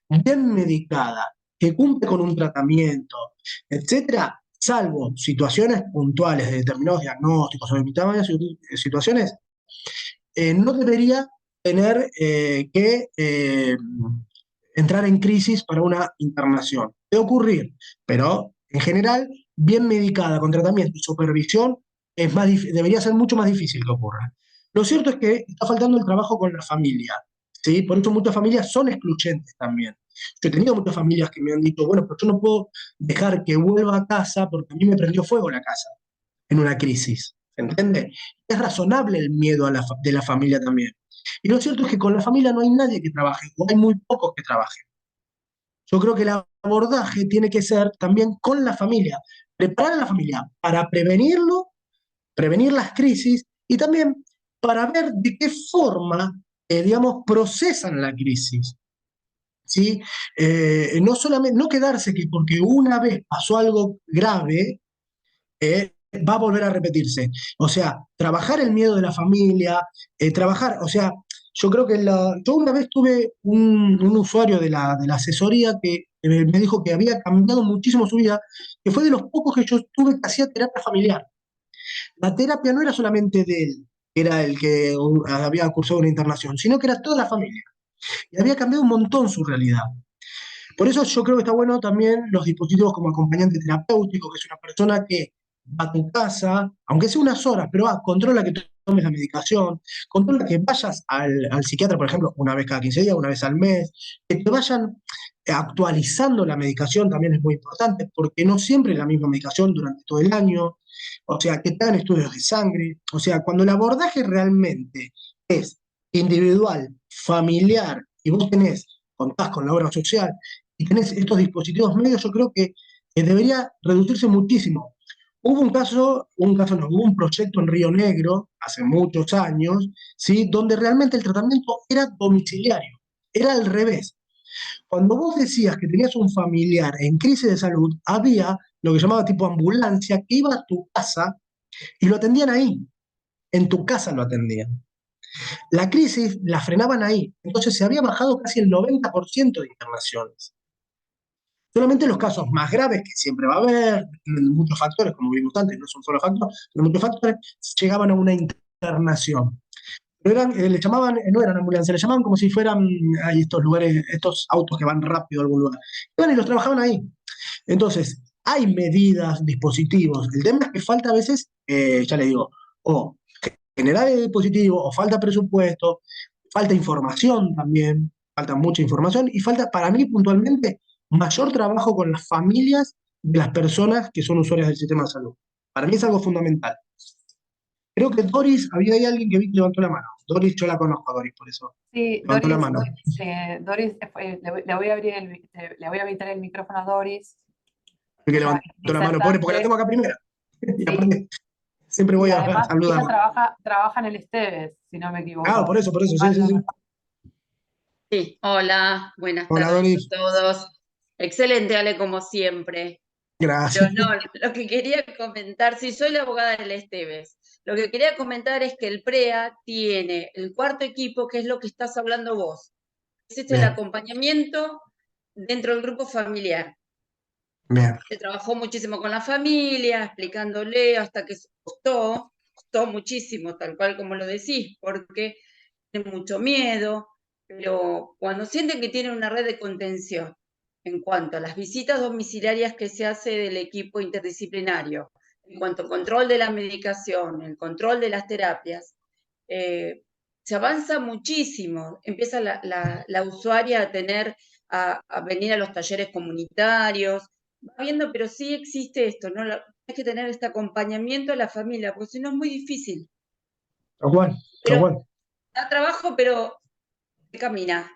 bien medicada, que cumple con un tratamiento, etcétera, salvo situaciones puntuales de determinados diagnósticos o de determinadas situaciones, no debería tener que entrar en crisis para una internación. Puede ocurrir, pero en general, bien medicada, con tratamiento y supervisión, debería ser mucho más difícil que ocurra. Lo cierto es que está faltando el trabajo con la familia, ¿sí? Por eso muchas familias son excluyentes también. Yo he tenido muchas familias que me han dicho, bueno, pero yo no puedo dejar que vuelva a casa porque a mí me prendió fuego la casa en una crisis, ¿se entiende? Es razonable el miedo de la familia también. Y lo cierto es que con la familia no hay nadie que trabaje, o hay muy pocos que trabajen. Yo creo que el abordaje tiene que ser también con la familia, preparar a la familia para prevenirlo, prevenir las crisis y también para ver de qué forma, digamos, procesan la crisis. ¿sí? No solamente, no quedarse que porque una vez pasó algo grave, va a volver a repetirse. O sea, trabajar el miedo de la familia, trabajar, o sea, yo creo que yo una vez tuve un usuario de la asesoría que me dijo que había cambiado muchísimo su vida, que fue de los pocos que yo tuve que hacía terapia familiar. La terapia no era solamente de él, que era el que había cursado una internación, sino que era toda la familia. Y había cambiado un montón su realidad. Por eso yo creo que está bueno también los dispositivos como acompañante terapéutico, que es una persona que va a tu casa, aunque sea unas horas, pero controla que tomes la medicación, controla que vayas al psiquiatra, por ejemplo, una vez cada 15 días, una vez al mes, que te vayan actualizando la medicación también es muy importante, porque no siempre es la misma medicación durante todo el año, o sea, que te hagan estudios de sangre, o sea, cuando el abordaje realmente es individual, familiar, y vos contás con la obra social, y tenés estos dispositivos medios, yo creo que debería reducirse muchísimo. Un caso no, hubo un proyecto en Río Negro hace muchos años, ¿sí? Donde realmente el tratamiento era domiciliario, era al revés. Cuando vos decías que tenías un familiar en crisis de salud, había lo que llamaba tipo ambulancia, que iba a tu casa y lo atendían ahí, en tu casa lo atendían. La crisis la frenaban ahí, entonces se había bajado casi el 90% de internaciones. Solamente los casos más graves, que siempre va a haber, muchos factores, como vimos antes, no es un solo factor, pero muchos factores, llegaban a una internación. Pero le llamaban, no eran ambulancias, le llamaban como si fueran hay estos lugares, estos autos que van rápido a algún lugar. Iban y los trabajaban ahí. Entonces, hay medidas, dispositivos. El tema es que falta a veces, ya le digo, o generar el dispositivo, o falta presupuesto, falta información también, falta mucha información, y falta, para mí puntualmente, mayor trabajo con las familias de las personas que son usuarias del sistema de salud. Para mí es algo fundamental. Creo que Doris, había ahí alguien que vi que levantó la mano. Doris, yo la conozco a Doris, por eso. Sí, Levantó la Doris, mano. Doris, le voy a abrir le voy a habilitar el micrófono a Doris. Que Ella levantó es la mano, pobre, porque la disertante, tengo acá primera. Y sí, aparte, siempre y voy a además ella saludarla. trabaja en el Esteves, si no me Ah, equivoco. por eso, sí, Mal sí, no sí. Sí, hola, buenas Hola, tardes Doris. a todos. Excelente, Ale, como siempre. Pero Gracias. no, lo que quería comentar, sí, soy la abogada del Esteves. Lo que quería comentar es que el PREA tiene el cuarto equipo, que es lo que estás hablando vos. Es el Bien, acompañamiento dentro del grupo familiar. bien. Se trabajó muchísimo con la familia, explicándole hasta que se costó muchísimo, tal cual como lo decís, porque tienen mucho miedo, pero cuando sienten que tienen una red de contención en cuanto a las visitas domiciliarias que se hace del equipo interdisciplinario, en cuanto al control de la medicación, el control de las terapias, se avanza muchísimo. Empieza la usuaria a tener, a venir a los talleres comunitarios, va viendo, pero sí existe esto, ¿no? Hay que tener este acompañamiento a la familia, porque si no es muy difícil. Tal cual, tal Pero cual. da trabajo, pero se camina.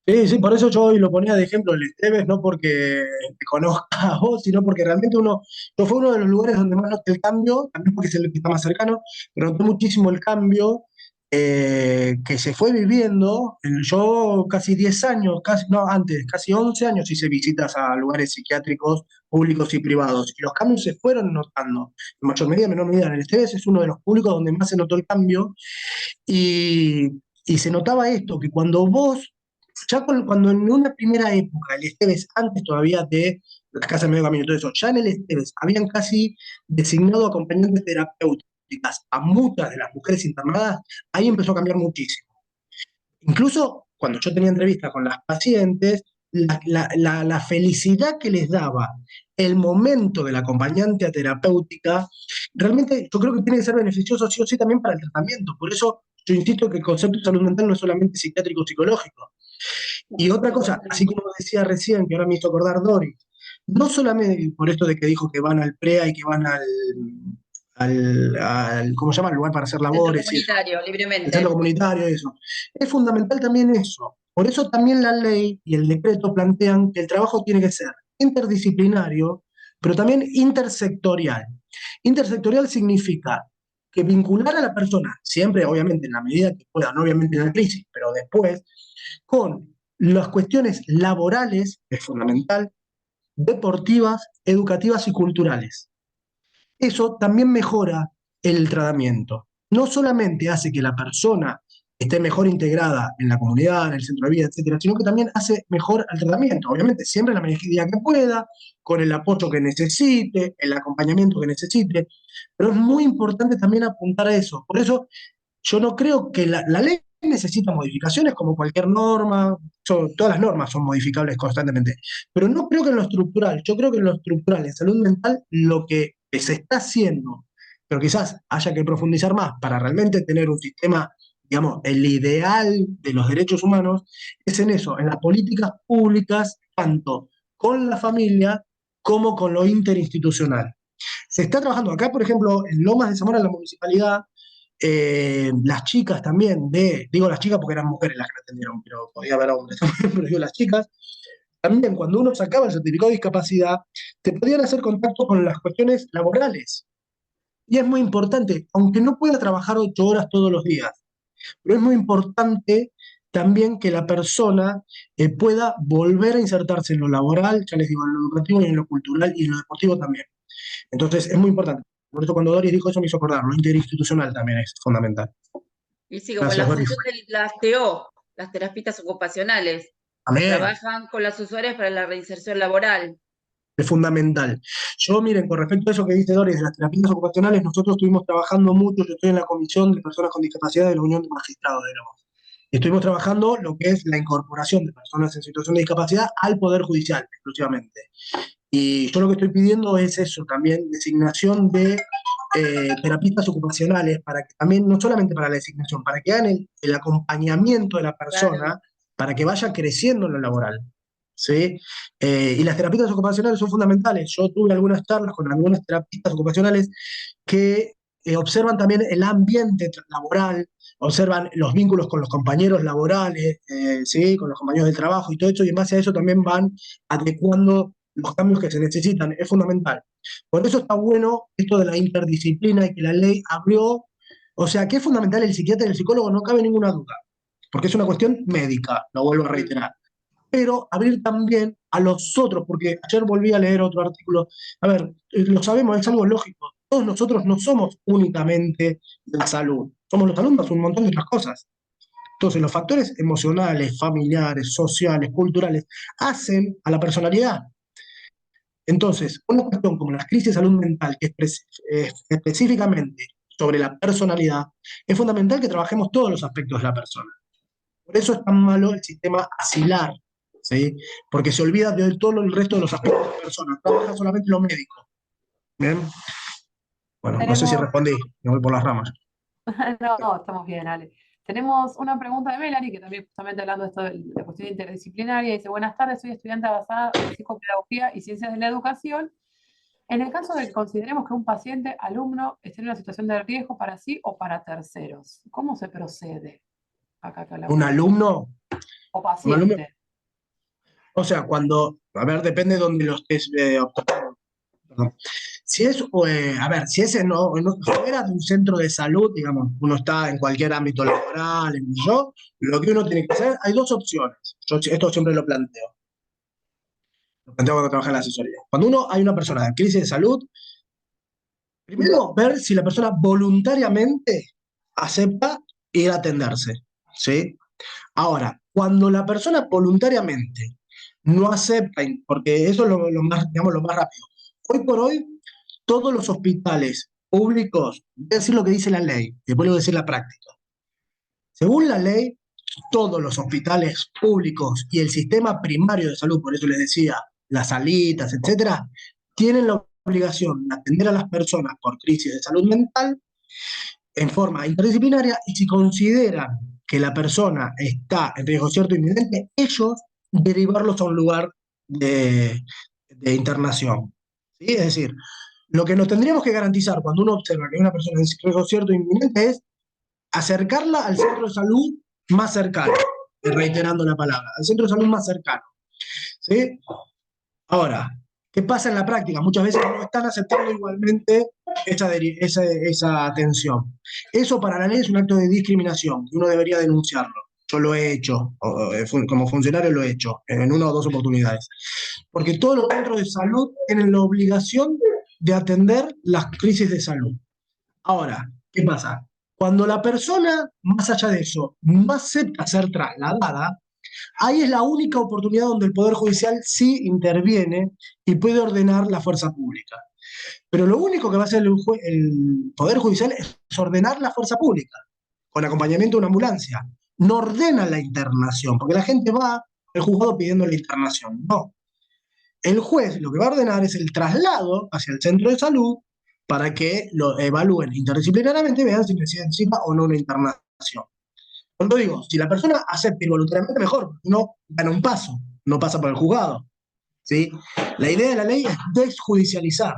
Sí, sí, por eso yo hoy lo ponía de ejemplo el Esteves, no porque te conozca a vos, sino porque realmente yo fue uno de los lugares donde más noté el cambio, también porque es el que está más cercano, pero noté muchísimo el cambio que se fue viviendo. Yo casi 10 años, casi, no, antes, casi 11 años hice visitas a lugares psiquiátricos públicos y privados, y los cambios se fueron notando, en mayor medida, menor medida. En el Esteves es uno de los públicos donde más se notó el cambio, y, y se notaba esto, que cuando vos cuando en una primera época, el Esteves, antes todavía de las casas de medio camino y todo eso, ya en el Esteves habían casi designado acompañantes terapéuticas a muchas de las mujeres internadas, ahí empezó a cambiar muchísimo. Incluso cuando yo tenía entrevistas con las pacientes, la felicidad que les daba el momento del acompañante terapéutica, realmente yo creo que tiene que ser beneficioso sí o sí también para el tratamiento. Por eso yo insisto que el concepto de salud mental no es solamente psiquiátrico o psicológico. Y otra cosa, así como decía recién, que ahora me hizo acordar Doris, no solamente por esto de que dijo que van al PREA y que van ¿cómo se llama? El lugar para hacer Centro labores y eso, comunitario, el centro libremente. comunitario y eso. Es fundamental también eso. Por eso también la ley y el decreto plantean que el trabajo tiene que ser interdisciplinario, pero también intersectorial. Intersectorial significa que vincular a la persona, siempre obviamente en la medida que pueda, no obviamente en la crisis, pero después, con las cuestiones laborales, es fundamental, deportivas, educativas y culturales. Eso también mejora el tratamiento. No solamente hace que la persona esté mejor integrada en la comunidad, en el centro de vida, etcétera, sino que también hace mejor el tratamiento. Obviamente, siempre en la medida que pueda, con el apoyo que necesite, el acompañamiento que necesite, pero es muy importante también apuntar a eso. Por eso, yo no creo que la ley necesita modificaciones como cualquier norma, todas las normas son modificables constantemente, pero no creo que en lo estructural, yo creo que en lo estructural, en salud mental, lo que se está haciendo, pero quizás haya que profundizar más para realmente tener un sistema, digamos, el ideal de los derechos humanos, es en eso, en las políticas públicas, tanto con la familia como con lo interinstitucional. Se está trabajando acá, por ejemplo, en Lomas de Zamora, en la municipalidad, las chicas también, digo las chicas porque eran mujeres las que me atendieron, pero podía haber hombres, pero digo las chicas, también cuando uno sacaba el certificado de discapacidad, te podían hacer contacto con las cuestiones laborales. Y es muy importante, aunque no pueda trabajar 8 horas todos los días, pero es muy importante también que la persona pueda volver a insertarse en lo laboral, ya les digo, en lo educativo y en lo cultural y en lo deportivo también. Entonces, es muy importante. Por eso cuando Doris dijo eso me hizo acordar, lo interinstitucional también es fundamental. Y sí, como Gracias, la Doris. función de las TO, las terapistas ocupacionales, que Amén. trabajan con las usuarias para la reinserción laboral. Es fundamental. Yo, miren, con respecto a eso que dice Doris de las terapias ocupacionales, nosotros estuvimos trabajando mucho, yo estoy en la Comisión de Personas con Discapacidad de la Unión de Magistrados de Lomas. Estuvimos trabajando lo que es la incorporación de personas en situación de discapacidad al Poder Judicial, exclusivamente. Y yo lo que estoy pidiendo es eso también, designación de terapistas ocupacionales, para que también, no solamente para la designación, para que hagan el acompañamiento de la Claro. persona, para que vaya creciendo en lo laboral. ¿Sí? Y las terapistas ocupacionales son fundamentales. Yo tuve algunas charlas con algunas terapistas ocupacionales que observan también el ambiente laboral, observan los vínculos con los compañeros laborales, ¿sí? Con los compañeros de trabajo y todo eso, y en base a eso también van adecuando los cambios que se necesitan. Es fundamental. Por eso está bueno esto de la interdisciplina y que la ley abrió, o sea, que es fundamental el psiquiatra y el psicólogo, no cabe ninguna duda, porque es una cuestión médica, lo vuelvo a Mm. reiterar, pero abrir también a los otros, porque ayer volví a leer otro artículo. A ver, lo sabemos, es algo lógico. Todos nosotros no somos únicamente de salud, somos los alumnos, un montón de otras cosas. Entonces, los factores emocionales, familiares, sociales, culturales, hacen a la personalidad. Entonces, una cuestión como la crisis de salud mental, que es específicamente sobre la personalidad, es fundamental que trabajemos todos los aspectos de la persona. Por eso es tan malo el sistema asilar, ¿sí? Porque se olvida de todo el resto de los aspectos de la persona, trabaja solamente lo médico. ¿Bien? Bueno, no sé si Tenemos, respondí, me voy por las ramas. no, estamos bien, Ale. Tenemos una pregunta de Melanie, que también justamente hablando de esto de la cuestión interdisciplinaria, dice, buenas tardes, soy estudiante avanzada de psicopedagogía y ciencias de la educación. En el caso de que consideremos que un paciente, alumno, esté en una situación de riesgo para sí o para terceros, ¿cómo se procede? Acá que Un hablamos de alumno, o un alumno, paciente. o sea, cuando, a ver, depende de dónde lo estés perdón. Si es, a ver, si es fuera de un centro de salud, digamos, uno está en cualquier ámbito laboral, lo que uno tiene que hacer, hay dos opciones. Yo esto siempre lo planteo cuando trabajo en la asesoría. Cuando hay una persona en crisis de salud, primero ver si la persona voluntariamente acepta ir a atenderse, ¿sí? Ahora, cuando la persona voluntariamente no acepta, porque eso es lo más, digamos, lo más rápido. Hoy por hoy, todos los hospitales públicos, voy a decir lo que dice la ley, después le voy a decir la práctica. Según la ley, todos los hospitales públicos y el sistema primario de salud, por eso les decía, las salitas, etcétera, tienen la obligación de atender a las personas por crisis de salud mental en forma interdisciplinaria, y si consideran que la persona está en riesgo cierto inminente, ellos derivarlos a un lugar de internación. ¿Sí? Es decir, lo que nos tendríamos que garantizar cuando uno observa que hay una persona en riesgo cierto inminente es acercarla al centro de salud más cercano, reiterando la palabra, al centro de salud más cercano. ¿Sí? Ahora, ¿qué pasa en la práctica? Muchas veces no están aceptando igualmente esa atención. Eso para la ley es un acto de discriminación y uno debería denunciarlo. Yo lo he hecho, como funcionario lo he hecho, en una o dos oportunidades. Porque todos los centros de salud tienen la obligación de atender las crisis de salud. Ahora, ¿qué pasa? Cuando la persona, más allá de eso, no acepta ser trasladada, ahí es la única oportunidad donde el Poder Judicial sí interviene y puede ordenar la fuerza pública. Pero lo único que va a hacer el Poder Judicial es ordenar la fuerza pública, con acompañamiento de una ambulancia. No ordena la internación, porque la gente va al juzgado pidiendo la internación. No. El juez lo que va a ordenar es el traslado hacia el centro de salud para que lo evalúen interdisciplinariamente y vean si necesita o no una internación. Cuando digo, si la persona acepta ir voluntariamente, mejor, porque uno gana un paso, no pasa por el juzgado. ¿Sí? La idea de la ley es desjudicializar.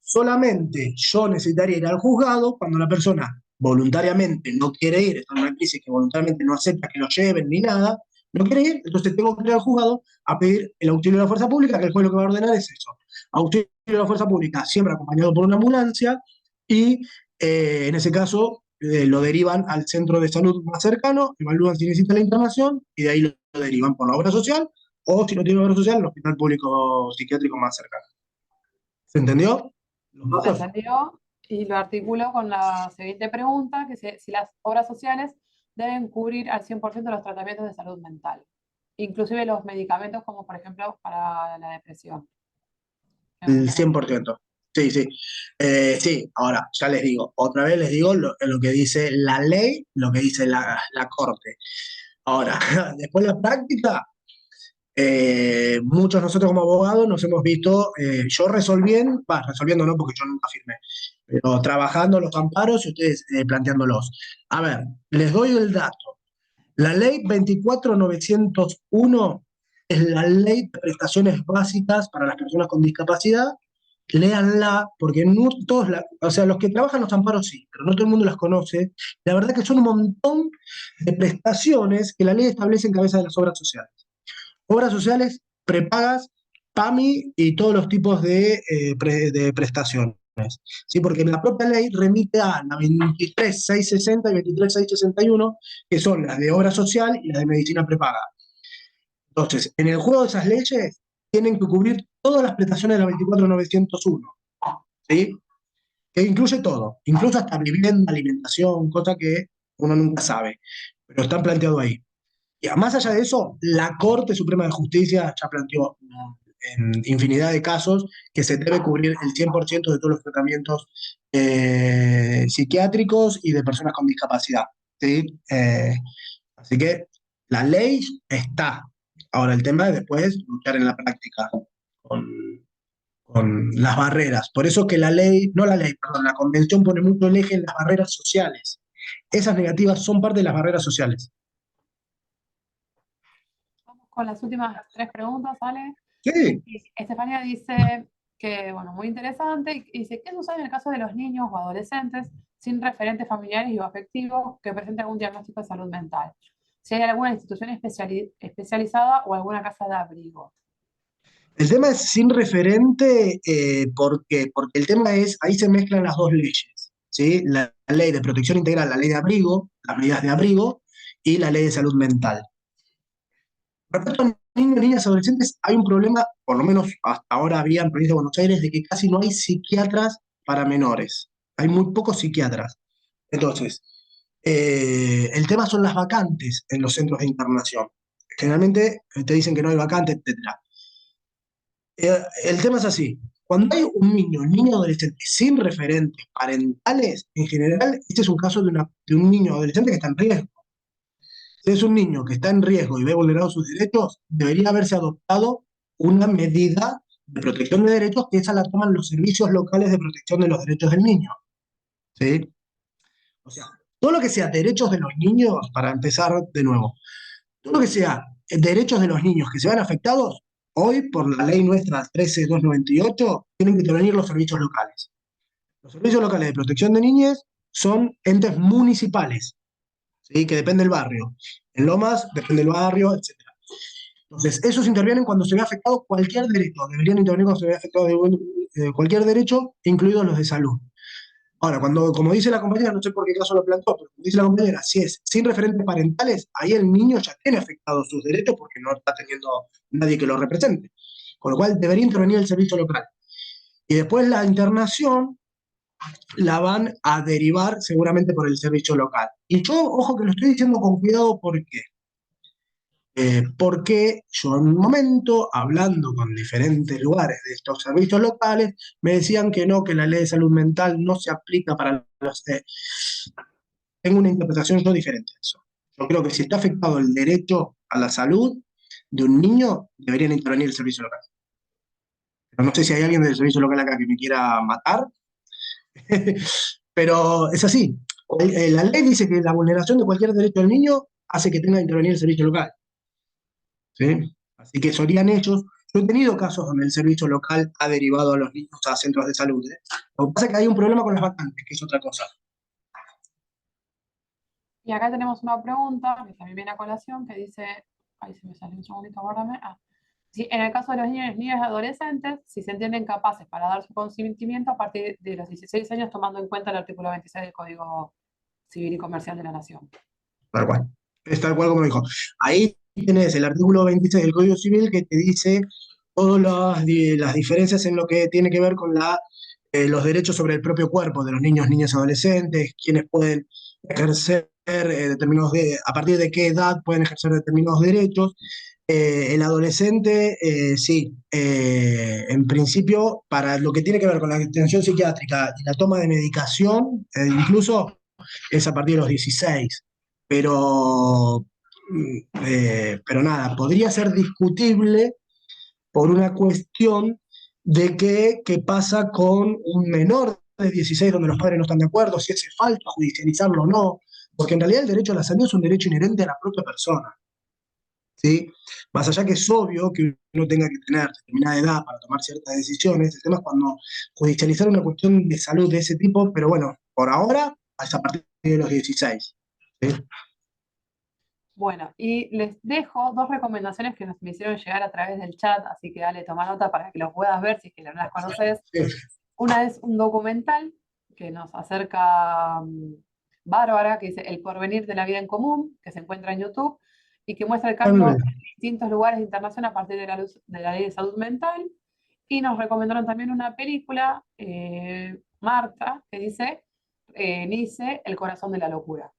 Solamente yo necesitaría ir al juzgado cuando la persona voluntariamente no quiere ir, está en una crisis que voluntariamente no acepta que lo lleven ni nada, no quiere ir, entonces tengo que ir al juzgado a pedir el auxilio de la fuerza pública, que el juez lo que va a ordenar es eso. Auxilio de la fuerza pública, siempre acompañado por una ambulancia, y en ese caso lo derivan al centro de salud más cercano, evalúan si necesita la internación, y de ahí lo derivan por la obra social, o si no tiene obra social, el hospital público psiquiátrico más cercano. ¿Se entendió? Se entendió y lo articulo con la siguiente pregunta, que si las obras sociales deben cubrir al 100% los tratamientos de salud mental, inclusive los medicamentos como por ejemplo para la depresión. El 100%. Sí, sí. Sí, ahora, ya les digo, otra vez les digo lo que dice la ley, lo que dice la Corte. Ahora, después la práctica, muchos nosotros como abogados nos hemos visto, yo resolviendo no, porque yo nunca firmé, pero trabajando los amparos y ustedes planteándolos. A ver, les doy el dato. La ley 24.901 es la ley de prestaciones básicas para las personas con discapacidad. Léanla, porque no todos, o sea, los que trabajan los amparos sí, pero no todo el mundo las conoce. La verdad que son un montón de prestaciones que la ley establece en cabeza de las obras sociales. Obras sociales, prepagas, PAMI y todos los tipos de prestaciones. ¿Sí? Porque la propia ley remite a la 23.660 y 23.661, que son las de obra social y las de medicina prepaga. Entonces, en el juego de esas leyes tienen que cubrir todas las prestaciones de la 24.901, ¿sí? Que incluye todo, incluso hasta vivienda, alimentación, cosa que uno nunca sabe, pero están planteados ahí. Y más allá de eso, la Corte Suprema de Justicia ya planteó en infinidad de casos que se debe cubrir el 100% de todos los tratamientos psiquiátricos y de personas con discapacidad, ¿sí? Así que la ley está. Ahora el tema es después luchar en la práctica con, con las barreras. Por eso que la ley, no la ley, perdón, la convención pone mucho el eje en las barreras sociales. Esas negativas son parte de las barreras sociales. Vamos con las últimas tres preguntas, ¿vale? Sí. Estefanía dice que, bueno, muy interesante, y dice, ¿qué sucede en el caso de los niños o adolescentes sin referentes familiares y o afectivos que presenten algún diagnóstico de salud mental? Si hay alguna institución especializada o alguna casa de abrigo. El tema es sin referente, porque el tema es, ahí se mezclan las dos leyes, ¿sí? La ley de protección integral, la ley de abrigo, las medidas de abrigo, y la ley de salud mental. Respecto a niños, niñas y adolescentes, hay un problema, por lo menos hasta ahora había en provincia de Buenos Aires, de que casi no hay psiquiatras para menores. Hay muy pocos psiquiatras. Entonces, el tema son las vacantes en los centros de internación. Generalmente te dicen que no hay vacantes, etc. El tema es así. Cuando hay un niño o adolescente sin referentes parentales, en general, este es un caso de un niño o adolescente que está en riesgo. Si es un niño que está en riesgo y ve vulnerados sus derechos, debería haberse adoptado una medida de protección de derechos, que esa la toman los servicios locales de protección de los derechos del niño. ¿Sí? O sea, todo lo que sea derechos de los niños, para empezar de nuevo, todo lo que sea derechos de los niños que se vean afectados, hoy por la ley nuestra 13.298, tienen que intervenir los servicios locales. Los servicios locales de protección de niñez son entes municipales, ¿sí? Que depende del barrio. En Lomas depende del barrio, etc. Entonces, esos intervienen cuando se ve afectado cualquier derecho. Deberían intervenir cuando se ve afectado cualquier derecho, incluidos los de salud. Ahora, como dice la compañera, no sé por qué caso lo planteó, pero como dice la compañera, si es sin referentes parentales, ahí el niño ya tiene afectados sus derechos porque no está teniendo nadie que lo represente. Con lo cual debería intervenir el servicio local. Y después la internación la van a derivar seguramente por el servicio local. Y yo, ojo que lo estoy diciendo con cuidado, ¿por qué? Porque yo en un momento, hablando con diferentes lugares de estos servicios locales, me decían que no, que la ley de salud mental no se aplica para los... tengo una interpretación yo diferente de eso. Yo creo que si está afectado el derecho a la salud de un niño, deberían intervenir el servicio local. Pero no sé si hay alguien del servicio local acá que me quiera matar, pero es así. La ley dice que la vulneración de cualquier derecho del niño hace que tenga que intervenir el servicio local. ¿Sí? Así que serían ellos. Yo he tenido casos donde el servicio local ha derivado a los niños a centros de salud. ¿Eh? Lo que pasa es que hay un problema con las vacantes, que es otra cosa. Y acá tenemos una pregunta que también viene a colación, que dice, ahí se me salió un segundito, guárdame. Si en el caso de los niños, niñas y adolescentes, si se entienden capaces para dar su consentimiento a partir de los 16 años, tomando en cuenta el artículo 26 del Código Civil y Comercial de la Nación. Tal cual. Es tal cual como lo dijo. Ahí tenés el artículo 26 del Código Civil que te dice todas las diferencias en lo que tiene que ver con los derechos sobre el propio cuerpo de los niños, niñas y adolescentes, quienes pueden ejercer a partir de qué edad pueden ejercer determinados derechos. El adolescente, sí, en principio, para lo que tiene que ver con la atención psiquiátrica y la toma de medicación, incluso es a partir de los 16. Pero, pero nada, podría ser discutible por una cuestión de qué pasa con un menor de 16 donde los padres no están de acuerdo, si hace falta judicializarlo o no, porque en realidad el derecho a la salud es un derecho inherente a la propia persona. ¿Sí? Más allá que es obvio que uno tenga que tener determinada edad para tomar ciertas decisiones, el tema es cuando judicializar una cuestión de salud de ese tipo, pero bueno, por ahora es a partir de los 16. ¿Sí? Bueno, y les dejo dos recomendaciones que me hicieron llegar a través del chat, así que dale, toma nota para que los puedas ver si es que no las conoces. Sí. Una es un documental que nos acerca Bárbara, que dice El porvenir de la vida en común, que se encuentra en YouTube, y que muestra el cambio en distintos lugares de internación a partir de de la ley de salud mental. Y nos recomendaron también una película, Marta, que dice Nice, El corazón de la locura.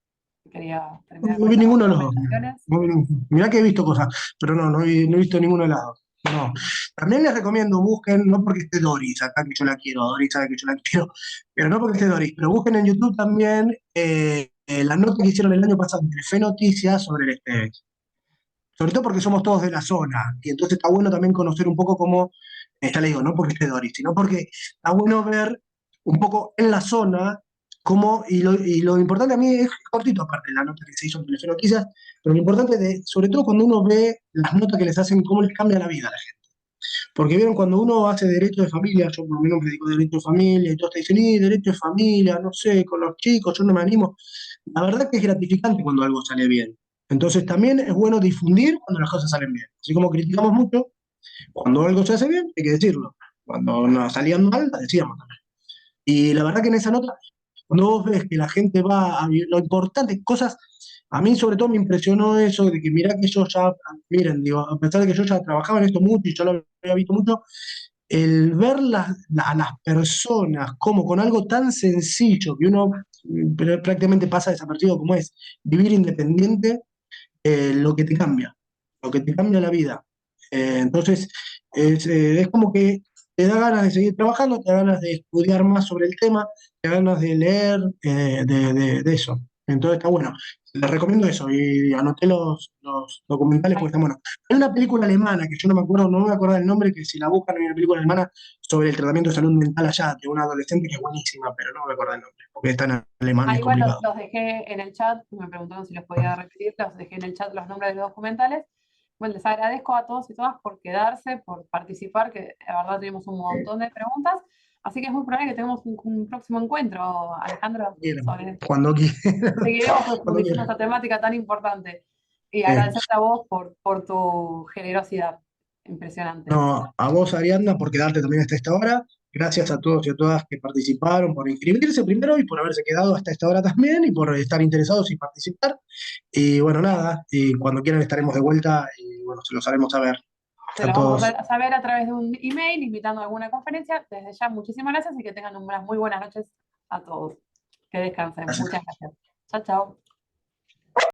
Quería terminar No con vi estas ninguno de los dos. recomendaciones. Mirá que he visto cosas, pero no he visto ninguno de los dos. No. También les recomiendo, busquen, no porque esté Doris, acá que yo la quiero, Doris sabe que yo la quiero, pero no porque esté Doris, pero busquen en YouTube también la nota que hicieron el año pasado entre Fe Noticias sobre el STEX. Sobre todo porque somos todos de la zona, y entonces está bueno también conocer un poco cómo, ya le digo, no porque esté Doris, sino porque está bueno ver un poco en la zona cómo, y lo importante a mí es cortito, aparte de la nota que se hizo en Telefe Noticias, pero lo importante sobre todo cuando uno ve las notas que les hacen, cómo les cambia la vida a la gente. Porque vieron, cuando uno hace derecho de familia, yo por lo menos me dedico a derecho de familia, y todos te dicen, derecho de familia, no sé, con los chicos, yo no me animo. La verdad que es gratificante cuando algo sale bien. Entonces también es bueno difundir cuando las cosas salen bien. Así como criticamos mucho, cuando algo se hace bien, hay que decirlo. Cuando nos salían mal, la decíamos también. Y la verdad que en esa nota, cuando vos ves que la gente va a lo importante, cosas, a mí sobre todo me impresionó eso de que mirá que yo ya, miren, digo, a pesar de que yo ya trabajaba en esto mucho y yo lo había visto mucho, el ver a las personas como con algo tan sencillo que uno prácticamente pasa desapercibido como es vivir independiente, lo que te cambia la vida. Entonces, es como que te da ganas de seguir trabajando, te da ganas de estudiar más sobre el tema, te da ganas de leer de eso. Entonces está bueno. Les recomiendo eso y anoté los documentales porque están buenos. Hay una película alemana que yo no me acuerdo, no me acuerdo del nombre, que si la buscan hay una película alemana sobre el tratamiento de salud mental allá de una adolescente que es buenísima, pero no me acuerdo el nombre, porque está en alemán y es Igual complicado. los dejé en el chat, me preguntaron si los podía repetir, los dejé en el chat los nombres de los documentales. Bueno, les agradezco a todos y todas por quedarse, por participar, que la verdad tuvimos un montón de preguntas, así que es muy probable que tengamos un próximo encuentro, Alejandro, sobre Cuando quieran, seguiremos cuando profundizando quieran. esta temática tan importante. Y Eh, agradecerte a vos por tu generosidad. Impresionante. no, a vos, Ariadna, por quedarte también hasta esta hora. Gracias a todos y a todas que participaron por inscribirse primero y por haberse quedado hasta esta hora también y por estar interesados y participar. Y bueno, nada, y cuando quieran estaremos de vuelta y bueno, se los haremos saber Se a lo vamos todos. a saber a través de un email invitando a alguna conferencia. Desde ya, muchísimas gracias y que tengan unas muy buenas noches a todos. Que descansen. Gracias. Muchas gracias. Chao, chao.